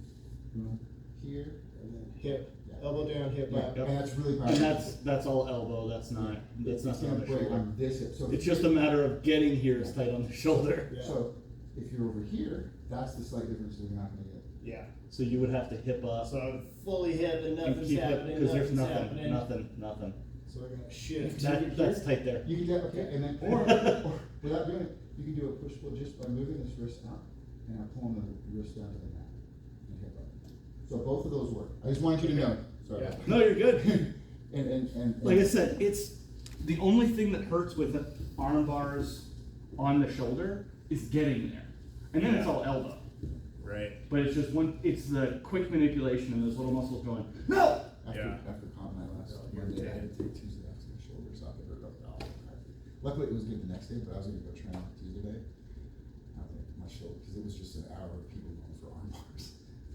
boom, here. And then hip, Yeah. elbow down, hip Yeah, up. and that's really And powerful. that's all elbow, that's not It's nothing gonna on the break shoulder. on this hip, so. It's just a matter of getting here is tight on the shoulder. Yeah. So, if you're over here, that's the slight difference we're not gonna get. Yeah. So you would have to hip up So I'm fully hip and and nothing's keep it, happening. because there's nothing's nothing, happening. nothing. So I gotta shift. That's tight there. You can do, okay, and then, or without doing it, you can do a push pull just by moving this wrist out and I'm pulling the wrist down to the mat. And hip up. So both of those work. I just wanted you to know. Sorry. Yeah. No, you're good. And. Like I said, it's the only thing that hurts with arm bars on the shoulder is getting there. And then it's Yeah. all elbow. Right. But it's just it's the quick manipulation of those little muscles going, no! After comp my last Monday, I had to take Tuesday off to my shoulder socket hurt up. Luckily, it was good the next day, but I was gonna go train on Tuesday. I was like, my shoulder, because it was just an hour of people going for arm bars.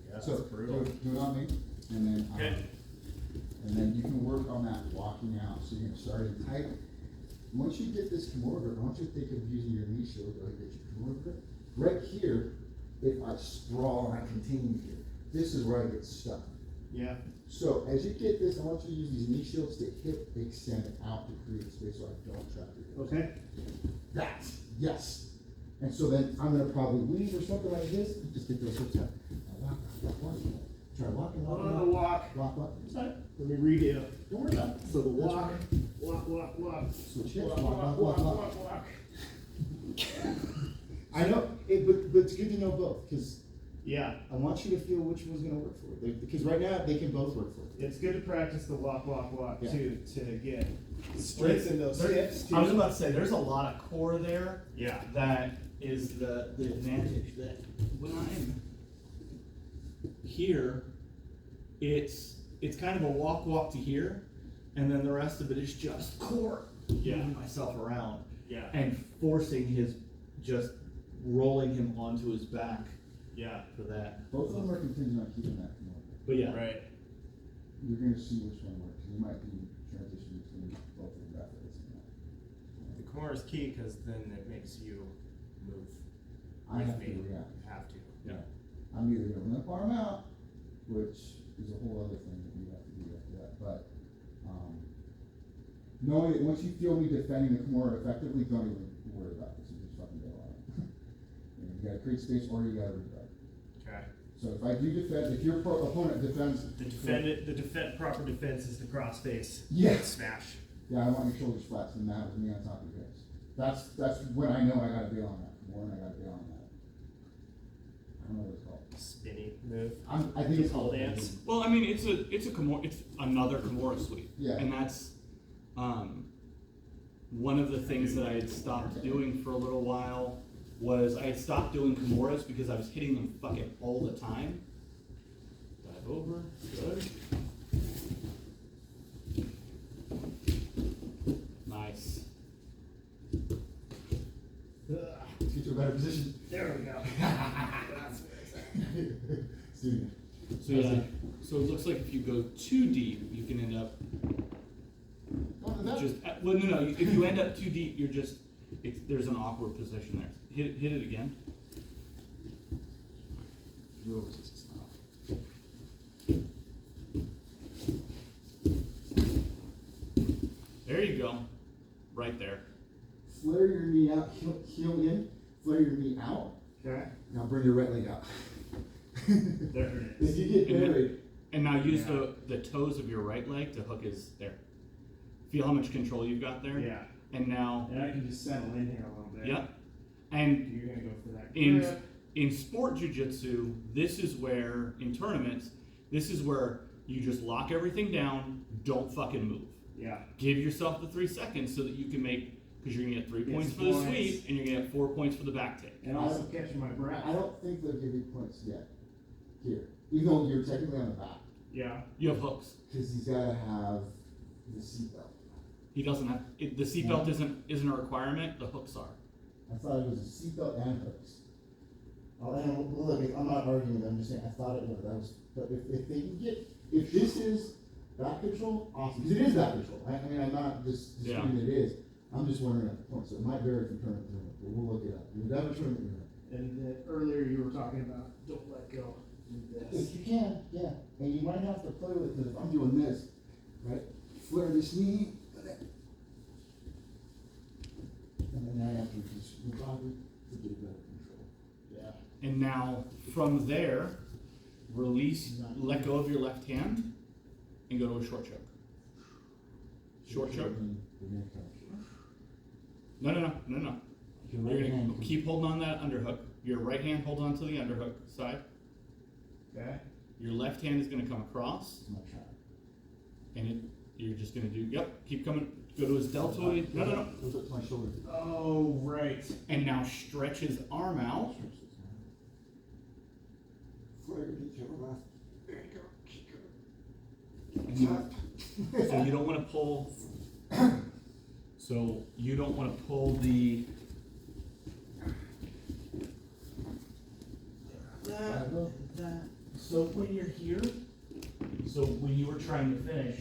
Yeah, So, that's brutal. do it on me, and then, Okay. and then you can work on that walking out, so you're gonna start in tight. Once you get this Kimura grip, I want you to think of using your knee shield, like get your Kimura grip. Right here, if I sprawl and I continue here, this is where I get stuck. Yeah. So as you get this, I want you to use these knee shields to hip extend out to create space so I don't trap your hips. Okay. That's, yes. And so then I'm gonna probably weave or something like this, just get those hips out. Now walk. Try walking, walk. Sorry. Let me redo. Don't worry about it. So the That's walk, right. walk. Switch hips, Walk. I know, but it's good to know both, because Yeah. I want you to feel which one's gonna work for you. Because right now, they can both work for you. It's good to practice the walk Yeah. too, to get strength in those hips too. I was about to say, there's a lot of core there Yeah. that is the advantage that when I'm here, it's kind of a walk to here, and then the rest of it is just core. Yeah. Moving myself around Yeah. and forcing just rolling him onto his back Yeah. for that. Both of them are contingent on keeping that from working. But yeah, Right. You're gonna see which one works. You might be transitioning between both of the methods. The core is key because then it makes you move. I with have me. to react. You have to. yeah. I'm either gonna limp arm out, which is a whole other thing that we have to do after that, but, knowing that once you feel me defending the Kimura effectively, don't even worry about this, you just fucking go on it. You gotta create space or you gotta redirect. Okay. So if I do defend, if your opponent defends. The proper defense is the cross face. Yes. Smash. Yeah, I want your shoulders flat, and that was me on top of your hips. That's when I know I gotta bail on that, more than I gotta bail on that. I don't know what it's called. Spinny move. I think it's Pole called. dance. Well, I mean, it's another Kimura sweep. Yeah. And that's, one of the things that I had stopped doing for a little while was I had stopped doing Kimuras because I was hitting them fucking all the time. Dive over, good. Nice. Let's get to a better position. There we go. Student. So yeah, so it looks like if you go too deep, you can end up just, well, no, if you end up too deep, you're just, there's an awkward position there. Hit it again. There you go, right there. Flare your knee out, heel in, flare your knee out. Okay. Now bring your right leg out. There it If is. you get buried, And now use Yeah. the toes of your right leg to hook his, there. Feel how much control you've got there? Yeah. And now, And I can just settle in here a little bit. yep. And You're gonna go for that. in grip. in sport jujitsu, this is where, in tournaments, this is where you just lock everything down, don't fucking move. Yeah. Give yourself the 3 seconds so that you can make, because you're gonna get 3 Get points some for the points. sweep, and you're gonna get 4 points for the back take. And also catching my breath. I don't think they'll give you points yet. Here, even though you're technically on the back, Yeah. You have hooks. because he's gotta have the seatbelt. He doesn't have, the seatbelt isn't a requirement, the hooks are. I thought it was a seatbelt and hooks. Oh, and look, I'm not arguing with them, I'm just saying, I thought it was, but if they can get, if this is back control, awesome, because it is back control, I mean, I'm not just Yeah. disputing it is, I'm just wondering at the point, so it might vary from tournament to tournament, but we'll look it up, whatever tournament you're in. And earlier you were talking about don't let go. Do If this. you can, yeah, and you might have to play with it, because if I'm doing this, right, flare this knee, and then I have to just move body to get better control. Yeah. And now, from there, release, let go of your left hand, and go to a short choke. Short choke. No. Your You're right gonna hand. keep holding on that underhook. Your right hand hold on to the underhook side. Okay. Your left hand is gonna come across, It's my trap. and you're just gonna do, yep, keep coming, go to his deltoid, no. Goes up to my shoulder. Oh, right. And now stretch his arm out. Flare to your left. There you go. And so you don't wanna pull, so you don't wanna pull the, that. So when you're here, so when you were trying to finish,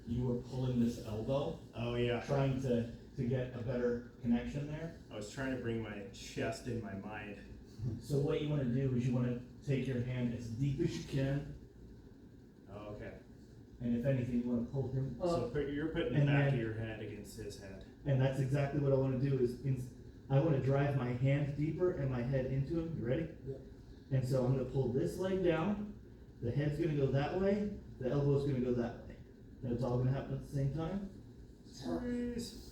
you were pulling this elbow, Oh yeah. trying to get a better connection there. I was trying to bring my chest in my mind. So what you wanna do is you wanna take your hand as deep as you can, Oh, okay. and if anything, you wanna pull him So up. you're putting the and back then- of your head against his head. And that's exactly what I wanna do is, I wanna drive my hand deeper and my head into him, you ready? Yep. And so I'm gonna pull this leg down, the head's gonna go that way, the elbow's gonna go that way. And it's all gonna happen at the same time. Freeze.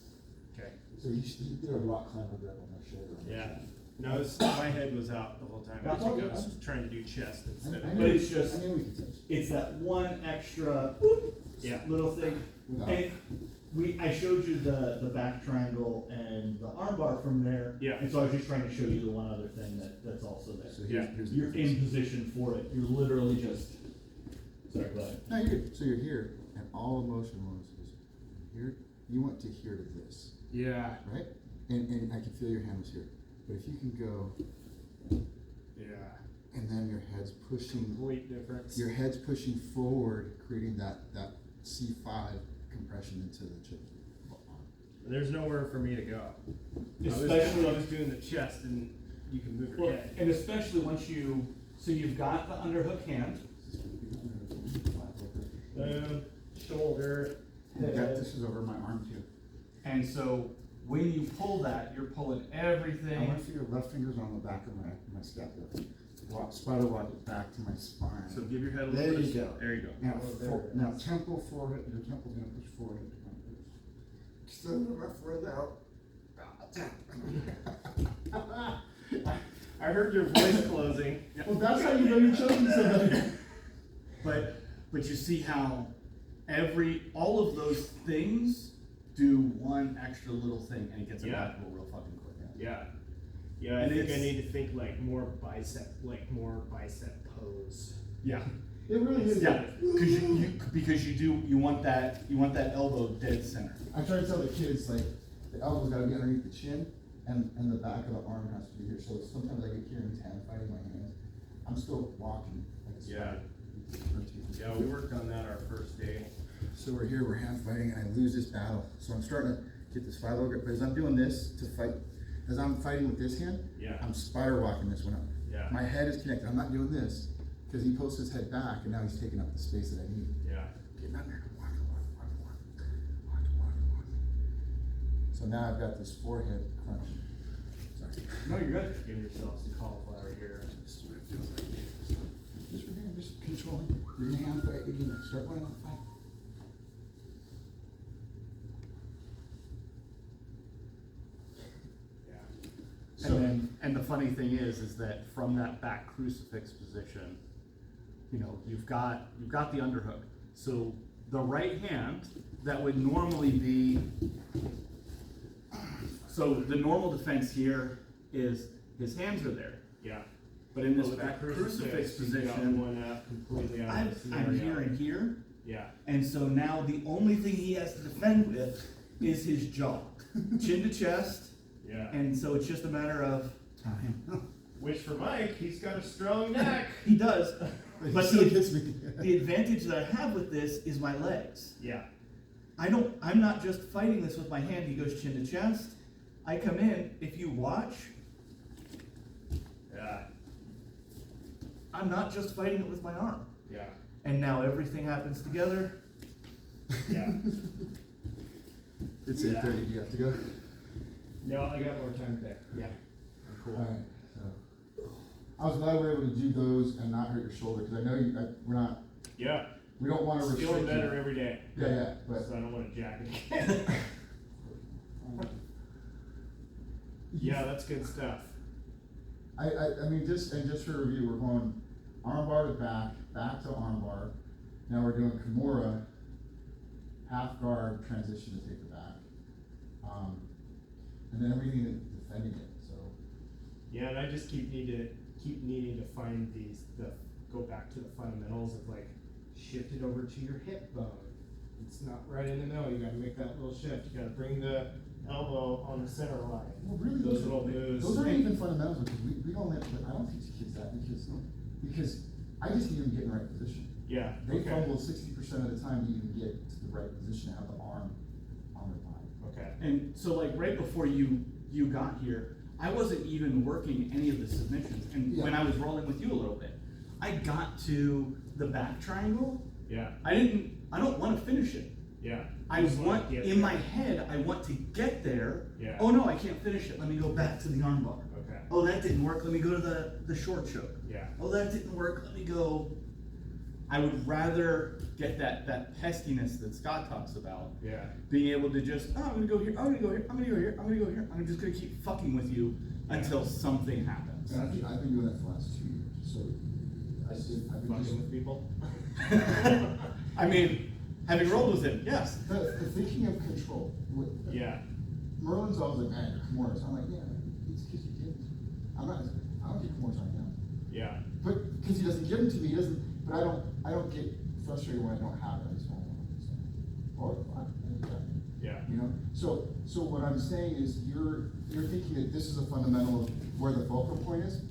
Okay. So you did a rock climber grip on my shoulder. Yeah. No, my head was out the whole time. I That's think okay. I was trying to do chest instead of. But it's just- I knew we could touch. It's that one extra whoop, Yeah. little thing. Without- And I showed you the back triangle and the armbar from there. Yeah. And so I was just trying to show you the one other thing that's also there. So Yeah. here's the You're in difference. position for it. You're literally just, sorry, go ahead. No, you're good. So you're here, and all emotion was here, you want to here to this, Yeah. right? And I can feel your hand was here. But if you can go, Yeah. and then your head's pushing, Complete difference. your head's pushing forward, creating that C5 compression into the chip. There's nowhere for me to go. Especially- I was doing the chest, and you can move your Well, head. and especially once so you've got the underhook hand, Shoulder, This is over my arm too. and so when you pull that, you're pulling I everything. want to feel your left fingers on the back of my scapula. Spider walk it back to my spine. So give your head a There little you push. go. There you go. Now, Oh, there it is. now temple forehead, your temple's gonna push forward. Extend my forehead out. I heard your voice closing. Well, that's how you know you're chosen somebody. But you see how all of those things do one extra little thing and it gets Yeah. adaptable real fucking quick. Yeah. Yeah, I And think I it's- need to think more bicep pose. Yeah. It really is. Yeah, because you want that elbow dead center. I try to tell the kids, like, the elbow's gotta be underneath the chin, and the back of the arm has to be here, so sometimes I get Kieran's hand fighting my hands. I'm still walking like a Yeah. spider. Yeah, we worked on that our first day. So we're here, we're hand fighting, and I lose this battle. So I'm starting to get this fight over, but as I'm doing this to fight, as I'm fighting with this hand, Yeah. I'm spider walking this one up. Yeah. My head is connected. I'm not doing this, because he posts his head back, and now he's taking up the space that I need. Yeah. Getting under, walk. So now I've got this forehead crunch. Sorry. No, you're good. Give yourself some cauliflower here. This is what it feels like. Just we're gonna just controlling. You're gonna hand fight. You're gonna start running on fight. Yeah. And the funny thing is that from that back crucifix position, you've got the underhook. So the right hand that would normally be, so the normal defense here is his hands are there. Yeah. But in this With the back crucifix you've got position, one up completely out of the I'm scenario. here and here. Yeah. And so now the only thing he has to defend with is his jaw, chin to chest. Yeah. And so it's just a matter of time. Which for Mike, he's got a strong neck. He does. But But he still the, gets me. the advantage that I have with this is my legs. Yeah. I'm not just fighting this with my hand, he goes chin to chest. I come in, if you watch, Yeah. I'm not just fighting it with my arm. Yeah. And now everything happens together. Yeah. It's Yeah. 8:30. Do you have to go? No, I got more time today. Yeah. Cool. All right. So I was glad we were able to do those and not hurt your shoulder, because I know we're not. Yeah. We don't want to restrict Feeling better you. every day. Yeah, but So I don't want to jack it again. Yeah, that's good stuff. I mean, just for review, we're going armbar to back to armbar. Now we're doing Kimura, half guard transition to take the back, and then everything defending it. So Yeah, and I just keep needing to find go back to the fundamentals of like shift it over to your hip bone. It's not right in the middle. You got to make that little shift. You got to bring the elbow on the center line. well, really, Those little moves. Those aren't even fundamentals, because we don't let. I don't teach kids that because I just need them to get in the right position. Yeah. They okay. fumble 60% of the time to even get to the right position to have the arm on their body. Okay. And so like right before you got here, I wasn't even working any of the submissions. And Yeah. when I was rolling with you a little bit, I got to the back triangle. Yeah. I don't want to finish it. Yeah. I Just wanna want, get in my there. head, I want to get there. Yeah. Oh no, I can't finish it. Let me go back to the armbar. Okay. Oh, that didn't work. Let me go to the short choke. Yeah. Oh, that didn't work. Let me go. I would rather get that peskiness that Scott talks about. Yeah. Being able to just, oh, I'm gonna go here, I'm gonna go here, I'm gonna go here, I'm gonna go here. I'm just gonna keep fucking with you until something happens. And I've been doing that for the last 2 years. So I've been Fucking with people. I mean, having rolled with him, yes. the thinking of control. Yeah. Merlin's always like, man, Kimura's. I'm like, yeah, it's because you did. I don't get Kimura's right now. Yeah. But because he doesn't give them to me, he doesn't. But I don't get frustrated when I don't have it. I just want one. So, or I do that. Yeah. You know, so what I'm saying is you're thinking that this is a fundamental of where the fulcrum point is.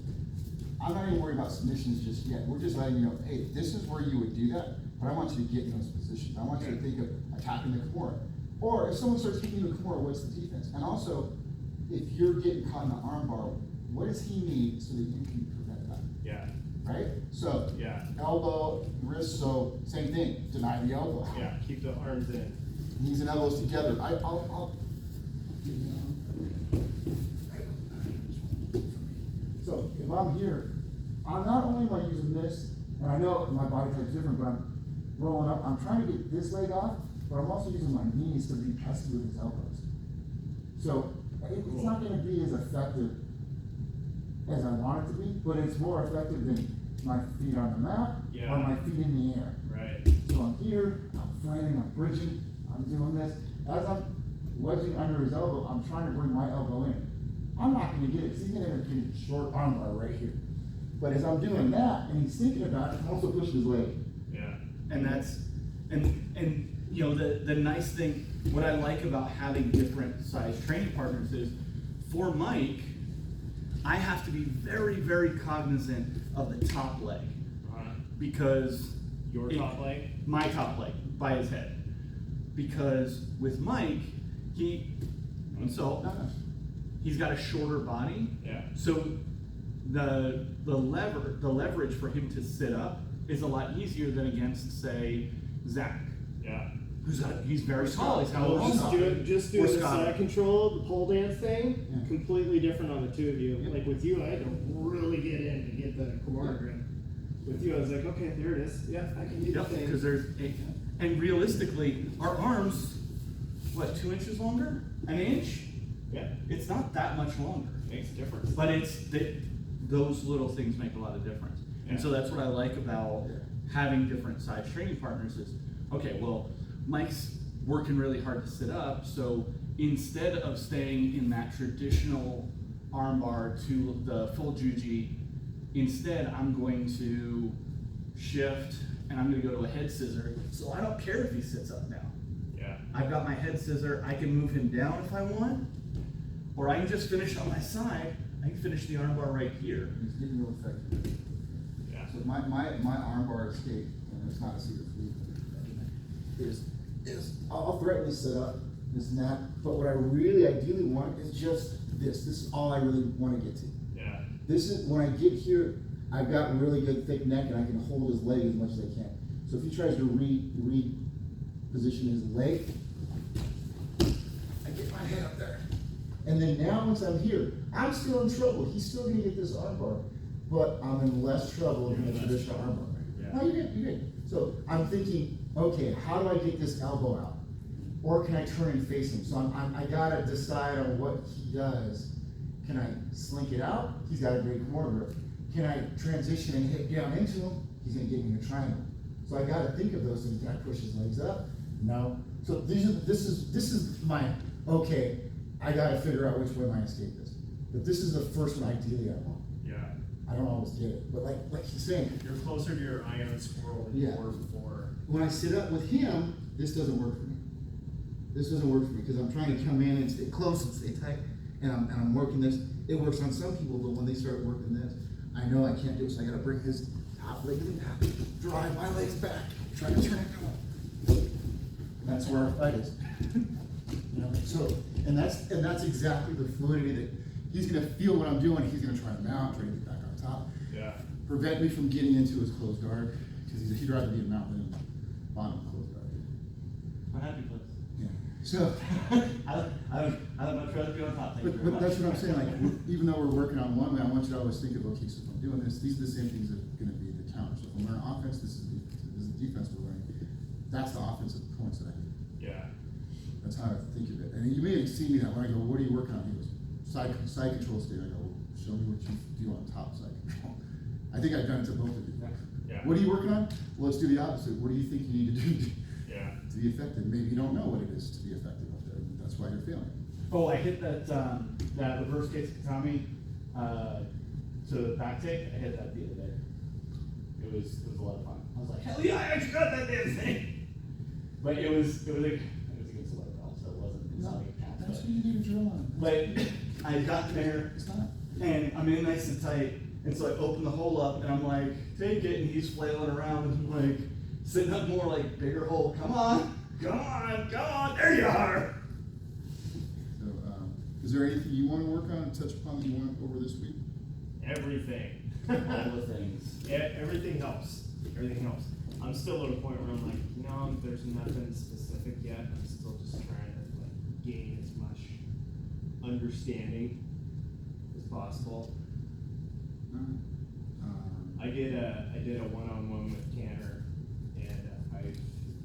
I'm not even worried about submissions just yet. We're just letting you know, hey, this is where you would do that, but I want you to get in those positions. I want you to think of attacking the Kimura. Or if someone starts kicking the Kimura, what's the defense? And also, if you're getting caught in the armbar, what does he need so that you can prevent that? Yeah. Right? So, Yeah. elbow, wrist, so same thing, deny the elbow. Yeah. Keep the arms in. Knees and elbows together. So if I'm here, I'm not only am I using this, and I know my body type is different, but I'm rolling up. I'm trying to get this leg off, but I'm also using my knees to be pesky with his elbows. So it's not going to be as effective as I want it to be, but it's more effective than my feet on the mat or my feet in the air. Right. So I'm here, I'm framing, I'm bridging, I'm doing this. As I'm wedging under his elbow, I'm trying to bring my elbow in. I'm not gonna get it, because he's gonna end up getting a short armbar right here. But as I'm doing that, and he's thinking about it, I'm also pushing his leg. Yeah. And that's, and you know, the nice thing, what I like about having different size training partners is, for Mike, I have to be very, very cognizant of the top leg. Because Your top leg? my top leg, by his head. Because with Mike, he's got a shorter body. Yeah. So the leverage for him to sit up is a lot easier than against, say, Zach. Yeah. He's very tall. He's got a Well, long just doing Or the Scott. side control, the pole dance thing, Yeah. completely different on the two of you. Like with you, I had to really get in to get the Kimura grip. With you, I was like, okay, there it is. Yeah, I can do the thing. because and realistically, our arms, what, 2 inches longer? An inch? Yeah, It's not that much longer. makes a difference. But those little things make a lot of difference. And so that's what I like about having different size training partners is, okay, well, Mike's working really hard to sit up, so instead of staying in that traditional armbar to the full juji, instead I'm going to shift and I'm gonna go to a head scissor, so I don't care if he sits up now. Yeah. I've got my head scissor, I can move him down if I want, or I can just finish on my side, I can finish the armbar right here. He's getting real effective. Yeah. So my armbar escape, and it's not a secret for you, is I'll threaten to set up this and that, but what I really ideally want is just this. This is all I really want to get to. Yeah. This is, when I get here, I've got really good thick neck and I can hold his leg as much as I can. So if he tries to reposition his leg, I get my head up there. And then now once I'm here, I'm still in trouble. He's still gonna get this armbar, but I'm in less trouble than a traditional armbar. Yeah. No, you're good. So I'm thinking, okay, how do I get this elbow out? Or can I turn and face him? So I gotta decide on what he does. Can I slink it out? He's got a great Kimura grip. Can I transition and hit down into him? He's gonna get me in a triangle. So I gotta think of those things. Can I push his legs up? No. So this is my, okay, I gotta figure out which way my escape is. But this is the first one ideally I want. Yeah. I don't always get it, but like he's saying, You're closer to your iron squirrel than Yeah. you were before. when I sit up with him, this doesn't work for me. This doesn't work for me because I'm trying to come in and stay close and stay tight, and I'm working this. It works on some people, but when they start working this, I know I can't do it, so I gotta bring his top leg in half, drive my legs back, try to turn it out. That's where our fight is. You know, so, and that's exactly the fluidity that he's gonna feel what I'm doing. He's gonna try to mount, try to get back on top, Yeah. prevent me from getting into his closed guard because he'd rather be a mount than a bottom closed guard. I'm happy with Yeah. So, I'd much rather be on top. Thank you very but much. that's what I'm saying. Like, even though we're working on one way, I want you to always think of, okay, so if I'm doing this, these are the same things that are going to be the counter. So if I'm learning offense, this is the defense we're learning. That's the offensive points that I need. Yeah. That's how I think of it. And you may have seen me that when I go, what are you working on? He goes, side control state. I go, well, show me what you do on top side control. I think I've done it to both of you. Yeah. What are you working on? Well, let's do the opposite. What do you think you need to do Yeah. to be effective? Maybe you don't know what it is to be effective up there. That's why you're failing. Oh, I hit that reverse case Katami to the back take. I hit that the other day. It was a lot of fun. I was like, hell yeah, I actually got that damn thing. But it was against a letter belt, so it That's what you need a drill on. But I got there, It's not. and I'm in nice and tight, and so I open the hole up, and I'm like, take it, and he's flailing around, and I'm like, sitting up more like, bigger hole, come on, there you are. So, is there anything you want to work on and touch upon that you want over this week? Everything. All the things. Yeah, everything helps. Everything helps. I'm still at a point where I'm like, there's nothing specific yet. I'm still just trying to like gain as much understanding as possible. I did a one-on-one with Tanner, and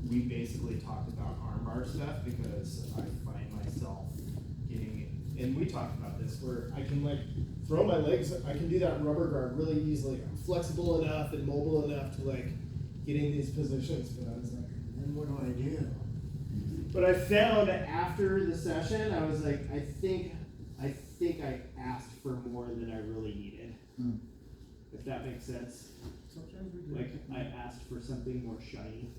we basically talked about armbar stuff because I find myself getting, and we talked about this, where I can like throw my legs, I can do that rubber guard really easily. I'm flexible enough and mobile enough to like get in these positions, but I was like, then what do I do? But I found that after the session, I was like, I think I asked for more than I really needed. Mm. If that makes sense. Sometimes we do. Like, I asked for something more shiny.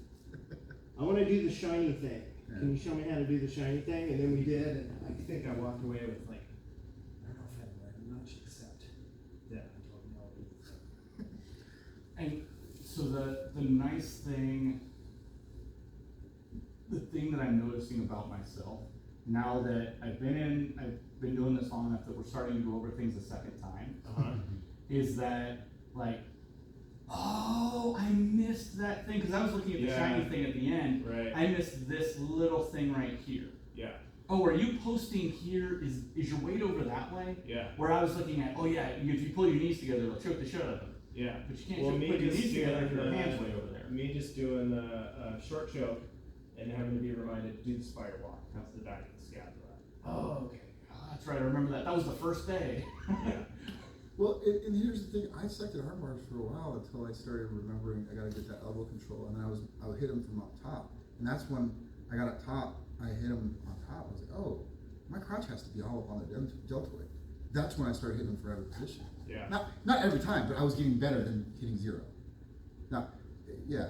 I want to do the shiny thing. Can you show me how to do the shiny thing? And then we did, and I think I walked away with like, I don't know if I had learned much except that I don't know. And so the nice thing, the thing that I'm noticing about myself, now that I've been doing this long enough that we're starting to go over things a second time, is that like, oh, I missed that thing, because I was looking at the shiny thing at the end. Right. I missed this little thing right here. Yeah. Oh, are you posting here? Is your weight over that way? Yeah. Where I was looking at, oh yeah, if you pull your knees together, it'll choke the shit out of them. Yeah. But you can't Well, put me your just knees together if your doing hands way over there. Me just doing the short choke and having to be reminded to do the spider walk. That's the back of the scapula. Oh, okay. Oh, that's right, I remember that. That was the first day. Yeah. Well, and here's the thing, I sucked at arm bars for a while until I started remembering I gotta get that elbow control, and then I would hit them from up top. And that's when I got up top, I hit them on top, I was like, oh, my crotch has to be all up on the deltoid. That's when I started hitting them for every position. Yeah. Not every time, but I was getting better than hitting zero. Now, yeah,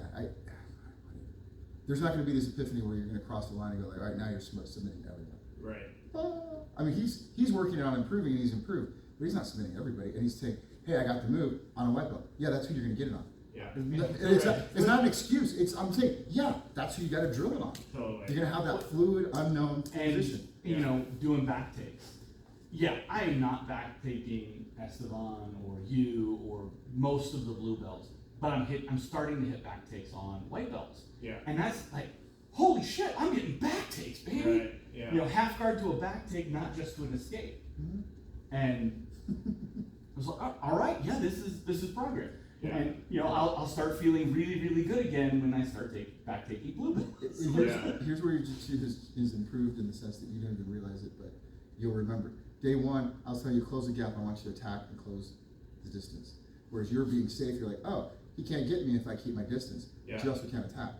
there's not gonna be this epiphany where you're gonna cross the line and go like, all right, now you're submitting to everyone. Right. I mean, he's working on improving, and he's improved, but he's not submitting to everybody, and he's saying, hey, I got the move on a white belt. Yeah, that's who you're gonna get it on. Yeah. It's not an excuse. I'm saying, yeah, that's who you got to drill it on. Totally. You're gonna have that fluid, unknown And, position. you know, doing back takes. Yeah, I am not back taking Esteban or you or most of the blue belts, but I'm starting to hit back takes on white belts. Yeah. And that's like, holy shit, I'm getting back takes, baby. Right. Yeah. You know, half guard to a back take, not just to an escape. Mhm. And I was like, oh, all right, yeah, this is progress. Yeah. And you know, I'll start feeling really, really good again when I start back taking blue belts. Here's where your jiu-jitsu is improved in the sense that you don't even realize it, but you'll remember. Day one, I'll tell you, close the gap. I want you to attack and close the distance. Whereas you're being safe. You're like, oh, he can't get me if I keep my distance. Yeah. But you also can't attack.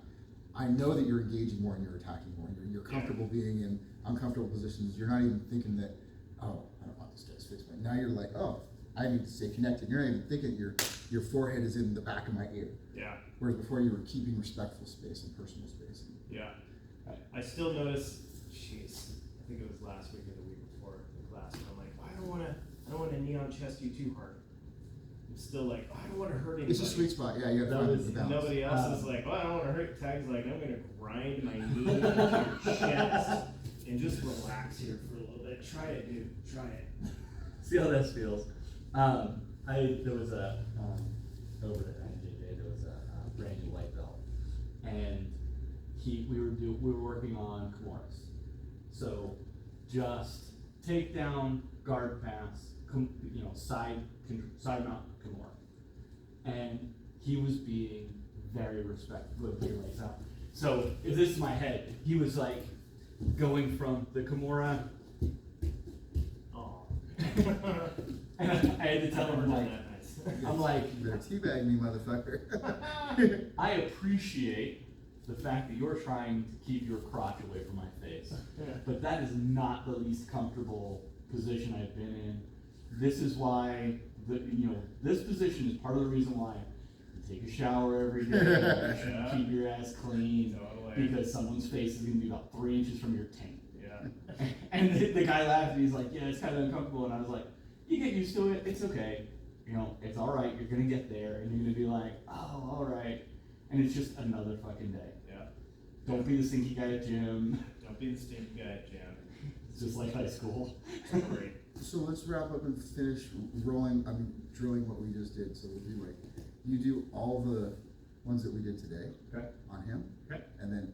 I know that you're engaging more and you're attacking more. You're comfortable being in uncomfortable positions. You're not even thinking that, oh, I don't want this guy's face. Now you're like, oh, I need to stay connected. You're not even thinking your forehead is in the back of my ear. Yeah. Whereas before you were keeping respectful space and personal space. Yeah. I still notice, jeez, I think it was last week or the week before in class, and I'm like, I don't want to knee on chest you too hard. I'm still like, I don't want to hurt anybody. It's a sweet spot. Yeah, you have to find the balance. Nobody else is like, well, I don't want to hurt. Tag's like, I'm going to grind my knee into your chest and just relax here for a little bit. Try it, dude. Try it. See how this feels. There was a over at NJJ, there was a brand new white belt, and we were working on Kimuras. So just take down, guard pass, side mount Kimura, and he was being very respectful. Good, here like that. So if this is my head, he was like going from the Kimura. And I had to tell him, I'm like, You better teabag me, motherfucker. I appreciate the fact that you're trying to keep your crotch away from my face, but that is not the least comfortable position I've been in. This is why, this position is part of the reason why you take a shower every day, you should keep your ass clean, Totally. because someone's face is going to be about 3 inches from your taint. Yeah. And the guy laughed and he's like, yeah, it's kind of uncomfortable. And I was like, you get used to it. It's okay. You know, it's all right. You're going to get there. And you're going to be like, oh, all right. And it's just another fucking day. Yeah. Don't be the stinky guy at gym. Don't be the stinky guy at jam. It's just like high school. Great. So let's wrap up and finish drilling what we just did. So we'll do like, you do all the ones that we did today Okay. on him. Okay. And then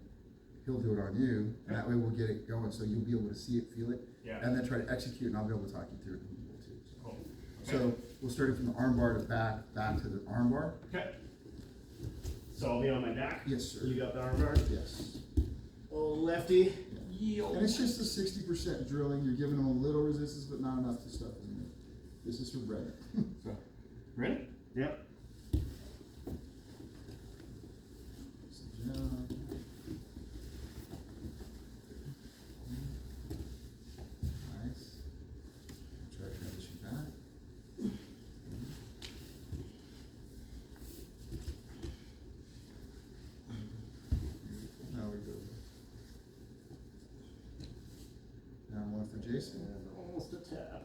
he'll do it on you, and that way we'll get it going, so you'll be able to see it, feel it, Yeah. and then try to execute, and I'll be able to talk you through it and you will too. So. Cool. So we'll start it from the arm bar to back to the arm bar. Okay. So I'll be on my back. Yes, sir. You got the arm bar. Yes. Oh, lefty. And it's just a 60% drilling. You're giving them a little resistance, but not enough to stuff in there. This is for Brennan. So, ready? Yep. Sit down. Nice. Try to transition back. Now we go. Now one for Jason. Almost a tap.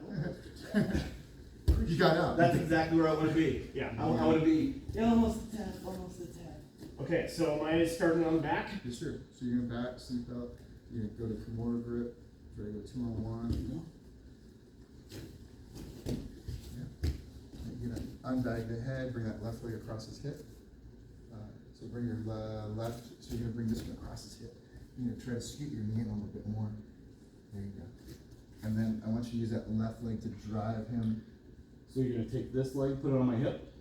You got out. That's exactly where I want to be. Yeah. I want to be, yeah, almost a tap, almost a tap. Okay, so mine is starting on the back. Yes, sir. So you're gonna back, sleep out. You're gonna go to Kimura grip. Try to go 2-on-1. Yeah. You're gonna unbag the head. Bring that left leg across his hip. So bring your left. So you're gonna bring this one across his hip. You're gonna try to scoot your knee in a little bit more. There you go. And then I want you to use that left leg to drive him. So you're gonna take this leg, put it on my hip,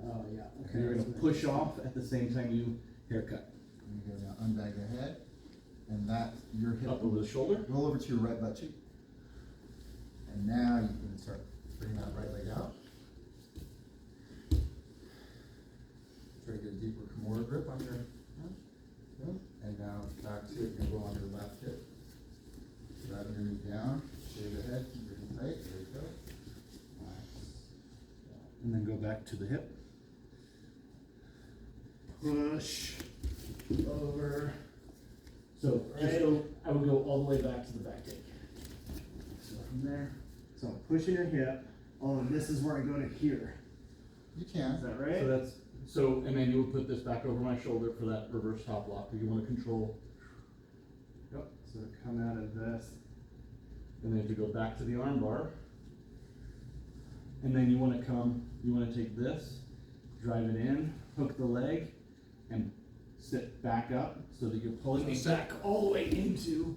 Oh, yeah. and you're gonna push off at the same time you haircut. And you're gonna unbag the head. And that, your hip. Up over the shoulder. Roll over to your right butt cheek. And now you can start bringing that right leg out. Try to get a deeper Kimura grip on your hip. And now back to it, you're gonna roll on your left hip. Driving your knee down, shave the head, keep your knee tight, there you go. Nice. And then go back to the hip. Push over. So just Right. go, I would go all the way back to the back take. So from there, so I'm pushing your hip. Oh, and this is where I go to here. You Is can. that right? So that's, so, and then you would put this back over my shoulder for that reverse top lock that you wanna control. Yep. So come out of this. And then to go back to the arm bar. And then you wanna take this, drive it in, hook the leg, and sit back up so that you're pulling me back all the way into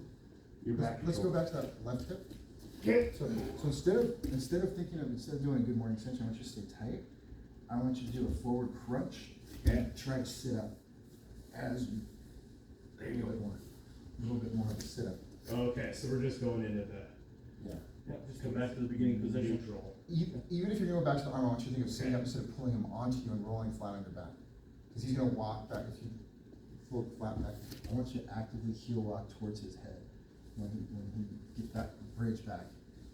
your back. Let's go control. back to that left hip. Okay. So instead of doing a good morning extension, I want you to stay tight. I want you to do a forward crunch and try to sit up as you, There a you little bit go. more. A little bit more of a sit up. Okay, so we're just going into the Yeah. Yeah, just come back to the beginning position. neutral. Even if you're going back to the arm, I want you to think of sitting up instead of pulling him onto you and rolling flat on your back. Because he's going to walk back if you float flat back. I want you to actively heel walk towards his head when he get that bridge back.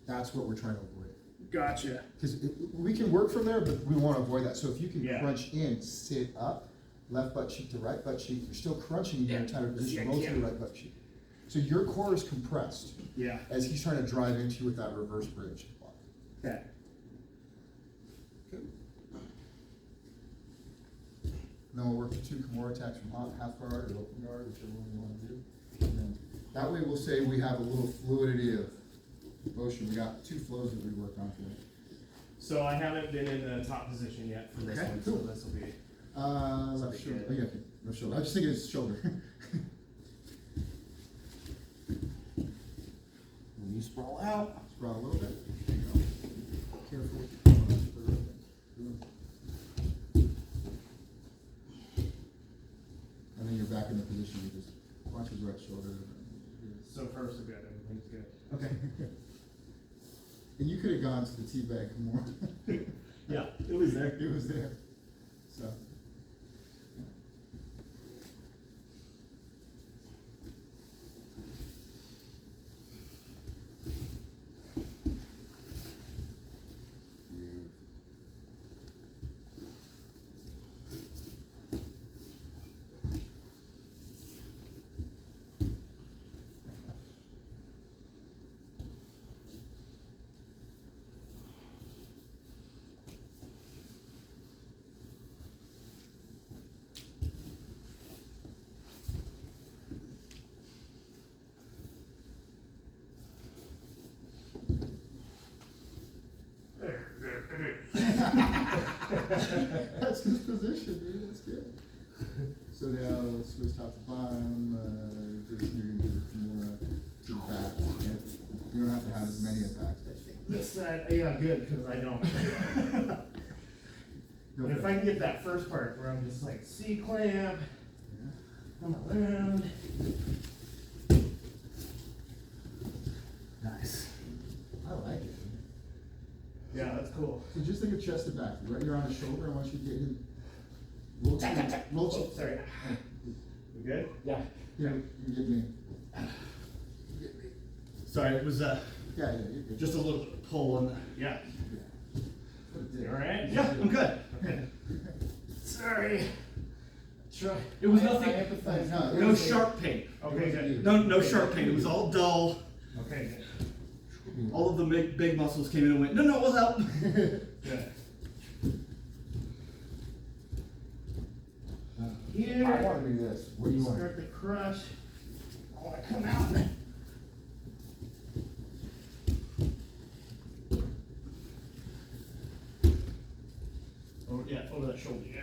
That's what we're trying to avoid. Gotcha. Because we can work from there, but we want to avoid that. So if you can Yeah. crunch in, sit up, left butt cheek to right butt cheek, you're still crunching in your entire position, Yeah, most of yeah. your right butt cheek. So your core is compressed Yeah. as he's trying to drive into you with that reverse bridge block. Okay. Then we'll work the 2 Kimura attacks from half guard or open guard, whichever one you want to do. And then that way we'll say we have a little fluidity of motion. We got 2 flows that we worked on today. So I haven't been in the top position yet for this Okay, one, cool. so this will be. Left Something shoulder. good. Oh, yeah, okay. Left shoulder. I was just thinking it's shoulder. When you sprawl out. Sprawl a little bit. Careful. And then you're back in the position. You just watch his right shoulder. So far so good, everything's good. Okay. And you could have gone to the tea bag more. Yeah, it was there. It was there. So. That's his position, dude, that's good. So now, switch top to bottom, just, you're gonna do it from, to the back. And you don't have to have as many attacks. This side, yeah, good, cause I don't. Go And if for I it. can get that first part where I'm just like C-clamp, come around. Nice. I like it. Yeah, that's cool. So just think of chest to back, right here on his shoulder, I want you to get him. Roll Oh, sorry. You good? Yeah. Here, you get me. Sorry, it was Yeah, you're good. just a little pull on the. Yeah. Yeah. You alright? Yeah, I'm good. Okay. Sorry. Try. It was I nothing. empathize. No, it No was sharp pain. Okay, good. No sharp pain. It was all dull. Okay, good. All of the big muscles came in and went, no, we'll help. Good. Here. I wanna do this. What do you want? Start the crush. I wanna come out. Oh, yeah, over that shoulder, yeah.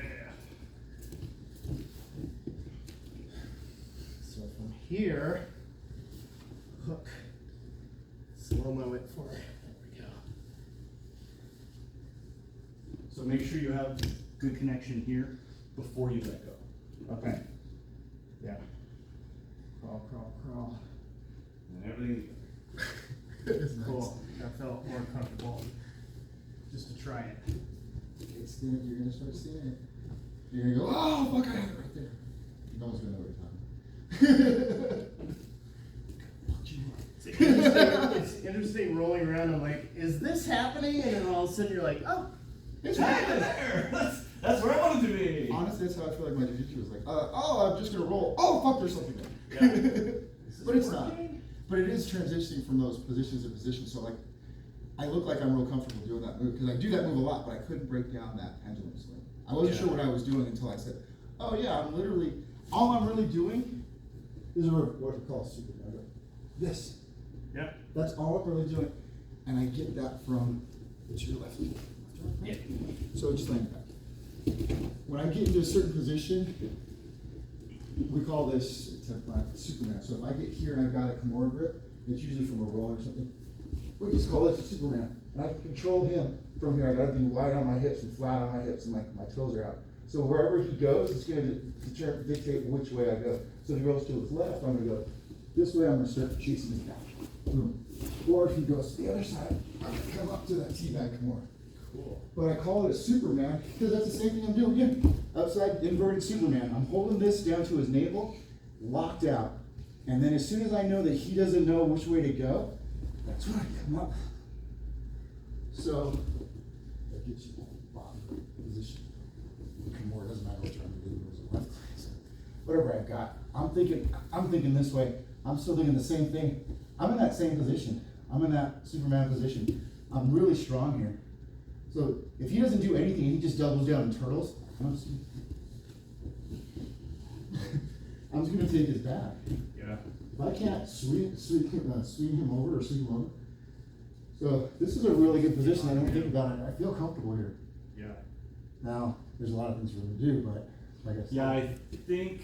So from here, hook, slow my way forward, there we go. So make sure you have good connection here before you let go. Okay. Yeah. Crawl, crawl, crawl. And everything. It's nice. Cool, that felt more comfortable, just to try it. It's gonna, you're gonna start seeing it. You're gonna go, oh, fuck, I have it right there. No one's gonna know what time. It's interesting rolling around, I'm like, is this happening? And then all of a sudden you're like, oh, It's right there. That's where I wanted to be. Honestly, that's how I feel like my jiu-jitsu was like, oh, I'm just gonna roll. Oh, fuck, there's something there. Yeah. But it's not. But it is transitioning from those positions to positions, so like, I look like I'm real comfortable doing that move, because I do that move a lot, but I couldn't break down that pendulum swing. I wasn't Yeah. sure what I was doing until I said, oh yeah, all I'm really doing is what we call super mega. This. Yep. That's all I'm really doing. And I get that from, it's your left knee. Yeah. So just land back. When I get into a certain position, we call this Superman. So if I get here and I've got a Kimura grip, it's usually from a roll or something. We just call this a Superman. And I can control him from here. I gotta be wide on my hips and flat on my hips, and my toes are out. So wherever he goes, it's gonna dictate which way I go. So if he goes to his left, I'm gonna go this way, I'm gonna start chasing him down. Boom. Or if he goes to the other side, I'm gonna come up to that teabag Kimura. Cool. But I call it a Superman because that's the same thing I'm doing here. Outside inverted Superman. I'm holding this down to his navel, locked out. And then as soon as I know that he doesn't know which way to go, that's when I come up. So that gets you bottom position. More, it doesn't matter which one you do, left. So whatever I've got. I'm thinking this way. I'm still thinking the same thing. I'm in that same position. I'm in that Superman position. I'm really strong here. So if he doesn't do anything, he just doubles down and turtles. I'm just gonna take his back. Yeah. If I can't swing him over or sweep him over. So this is a really good position. I don't think about it. I feel comfortable here. Yeah. Now, there's a lot of things we're gonna do, but like I said. Yeah, I think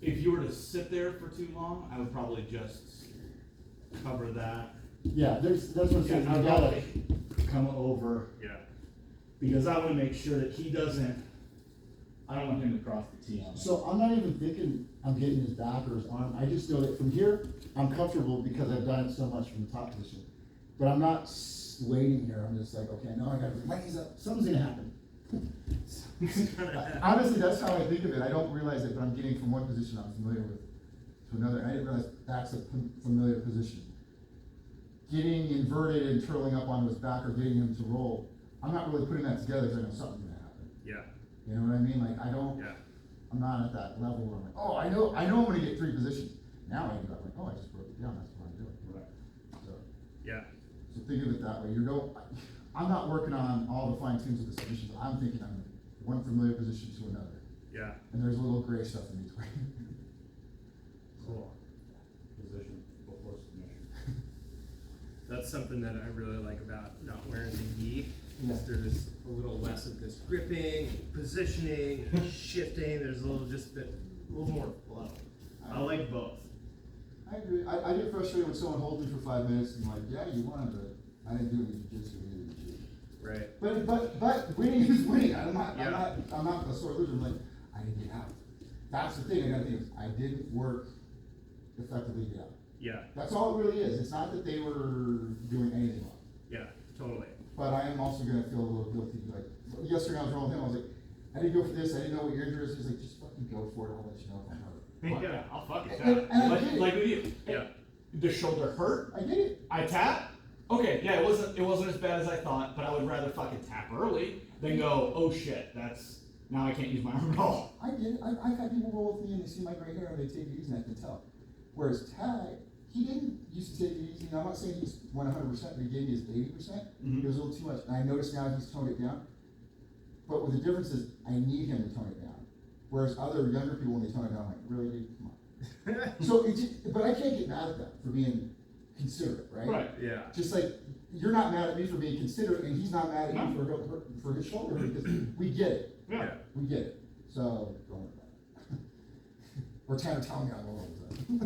if you were to sit there for too long, I would probably just cover that. Yeah, that's what I'm saying. I gotta. Come over Yeah. because I want to make sure that he doesn't. I don't want him to cross the T on me. So I'm not even thinking I'm getting his back or his arm. I just know that from here, I'm comfortable because I've done it so much from the top position. But I'm not waiting here. I'm just like, okay, now I gotta bring my knees up. Something's gonna happen. Honestly, that's how I think of it. I don't realize it, but I'm getting from one position I'm familiar with to another. And I didn't realize that's a familiar position. Getting inverted and twirling up onto his back or getting him to roll, I'm not really putting that together because I know something's gonna happen. Yeah. You know what I mean? Like Yeah. I'm not at that level where I'm like, oh, I know I'm gonna get 3 positions. Now I end up like, oh, I just broke it down. That's what I'm doing. Right. So Yeah. think of it that way. I'm not working on all the fine tunes of the positions. I'm thinking I'm one familiar position to another, Yeah. and there's a little gray stuff in between. Cool. Position before submission. That's something that I really like about not wearing the gi Yeah. There's a little less of this gripping, positioning, shifting. There's a little more flow. I like both. I agree. I get frustrated when someone holds me for 5 minutes and like, yeah, you won, but I didn't do any jiu-jitsu, neither did you. Right. But winning is winning. I'm not Yeah. a sore loser. I'm like, I didn't get out. That's the thing. I gotta think. I didn't work effectively to get out. Yeah. That's all it really is. It's not that they were doing anything wrong. Yeah. Totally. But I am also gonna feel a little guilty. Like yesterday, I was rolling with him. I was like, I didn't go for this. I didn't know what your injury is. He's like, just fucking go for it. I'll let you know if I'm hurt. Yeah. I'll fucking And tap. I Like, get it. like with you. Yeah. The shoulder hurt. I did it. I tap. Okay, yeah, it wasn't as bad as I thought, but I would rather fucking tap early than go, oh shit, now I can't use my arm at all. I did it. I've had people roll with me and they see my gray hair and they take it easy and I can tell. Whereas Tag, he didn't used to take it easy. Now, I'm not saying he's 100%, but he gave me his 80%. Mhm. It was a little too much. And I noticed now he's toned it down. But what the difference is, I need him to tone it down. Whereas other younger people, when they tone it down, I'm like, really, dude, come on. So but I can't get mad at them for being considerate, right? Right. Yeah. Just like you're not mad at me for being considerate, and he's not mad at No. you for his shoulder because we get it. Yeah. We get it. So don't worry about it. Or Tanner telling me I'm old all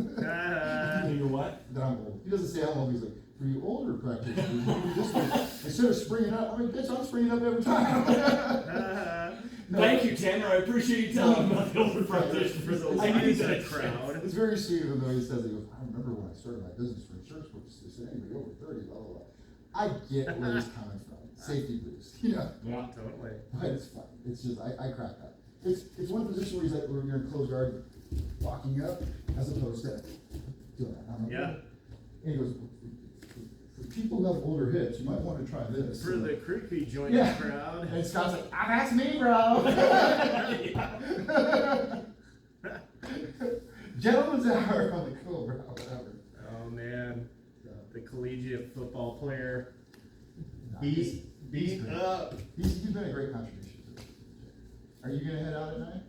the time. You're what? That I'm old. He doesn't say I'm old. He's like, for you older practitioners, you do this way. Instead of springing up, I'm like, bitch, I'm springing up every time. No. Thank you, Tanner. I appreciate you telling me about the older practitioners. For the I need lines in that the crowd. It's very sweet of him though. He says, he goes, I remember when I started my business for insurance purposes, they said anybody over 30, blah, blah, blah. I get where he's coming from. Safety boost, you know. Yeah. Totally. But it's fun. It's just, I crack up. It's one position where he's like, where you're in closed guard, walking up, as opposed to doing that. I'm like, Yeah. And he goes, for people who have older hips, you might want to try this. For the creepy joint Yeah. crowd. And Scott's like, ah, that's me, bro. Gentleman's hour. I'm like, cool, bro, whatever. Oh man, So, the collegiate football player. nah, Beat great. up. He's been a great contribution to it. Are you gonna head out at 9?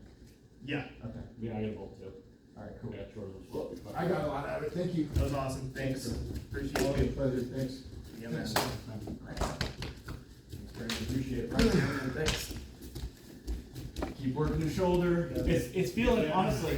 Yeah, Okay. Yeah, I get a bolt too. All right, cool. I got chores as well. I got a lot out of it. Thank you. that was awesome. Thanks. Appreciate Okay, it. pleasure. Thanks. Yeah, man. Appreciate it. Thanks. Keep working the shoulder. It's feeling, Yeah. honestly,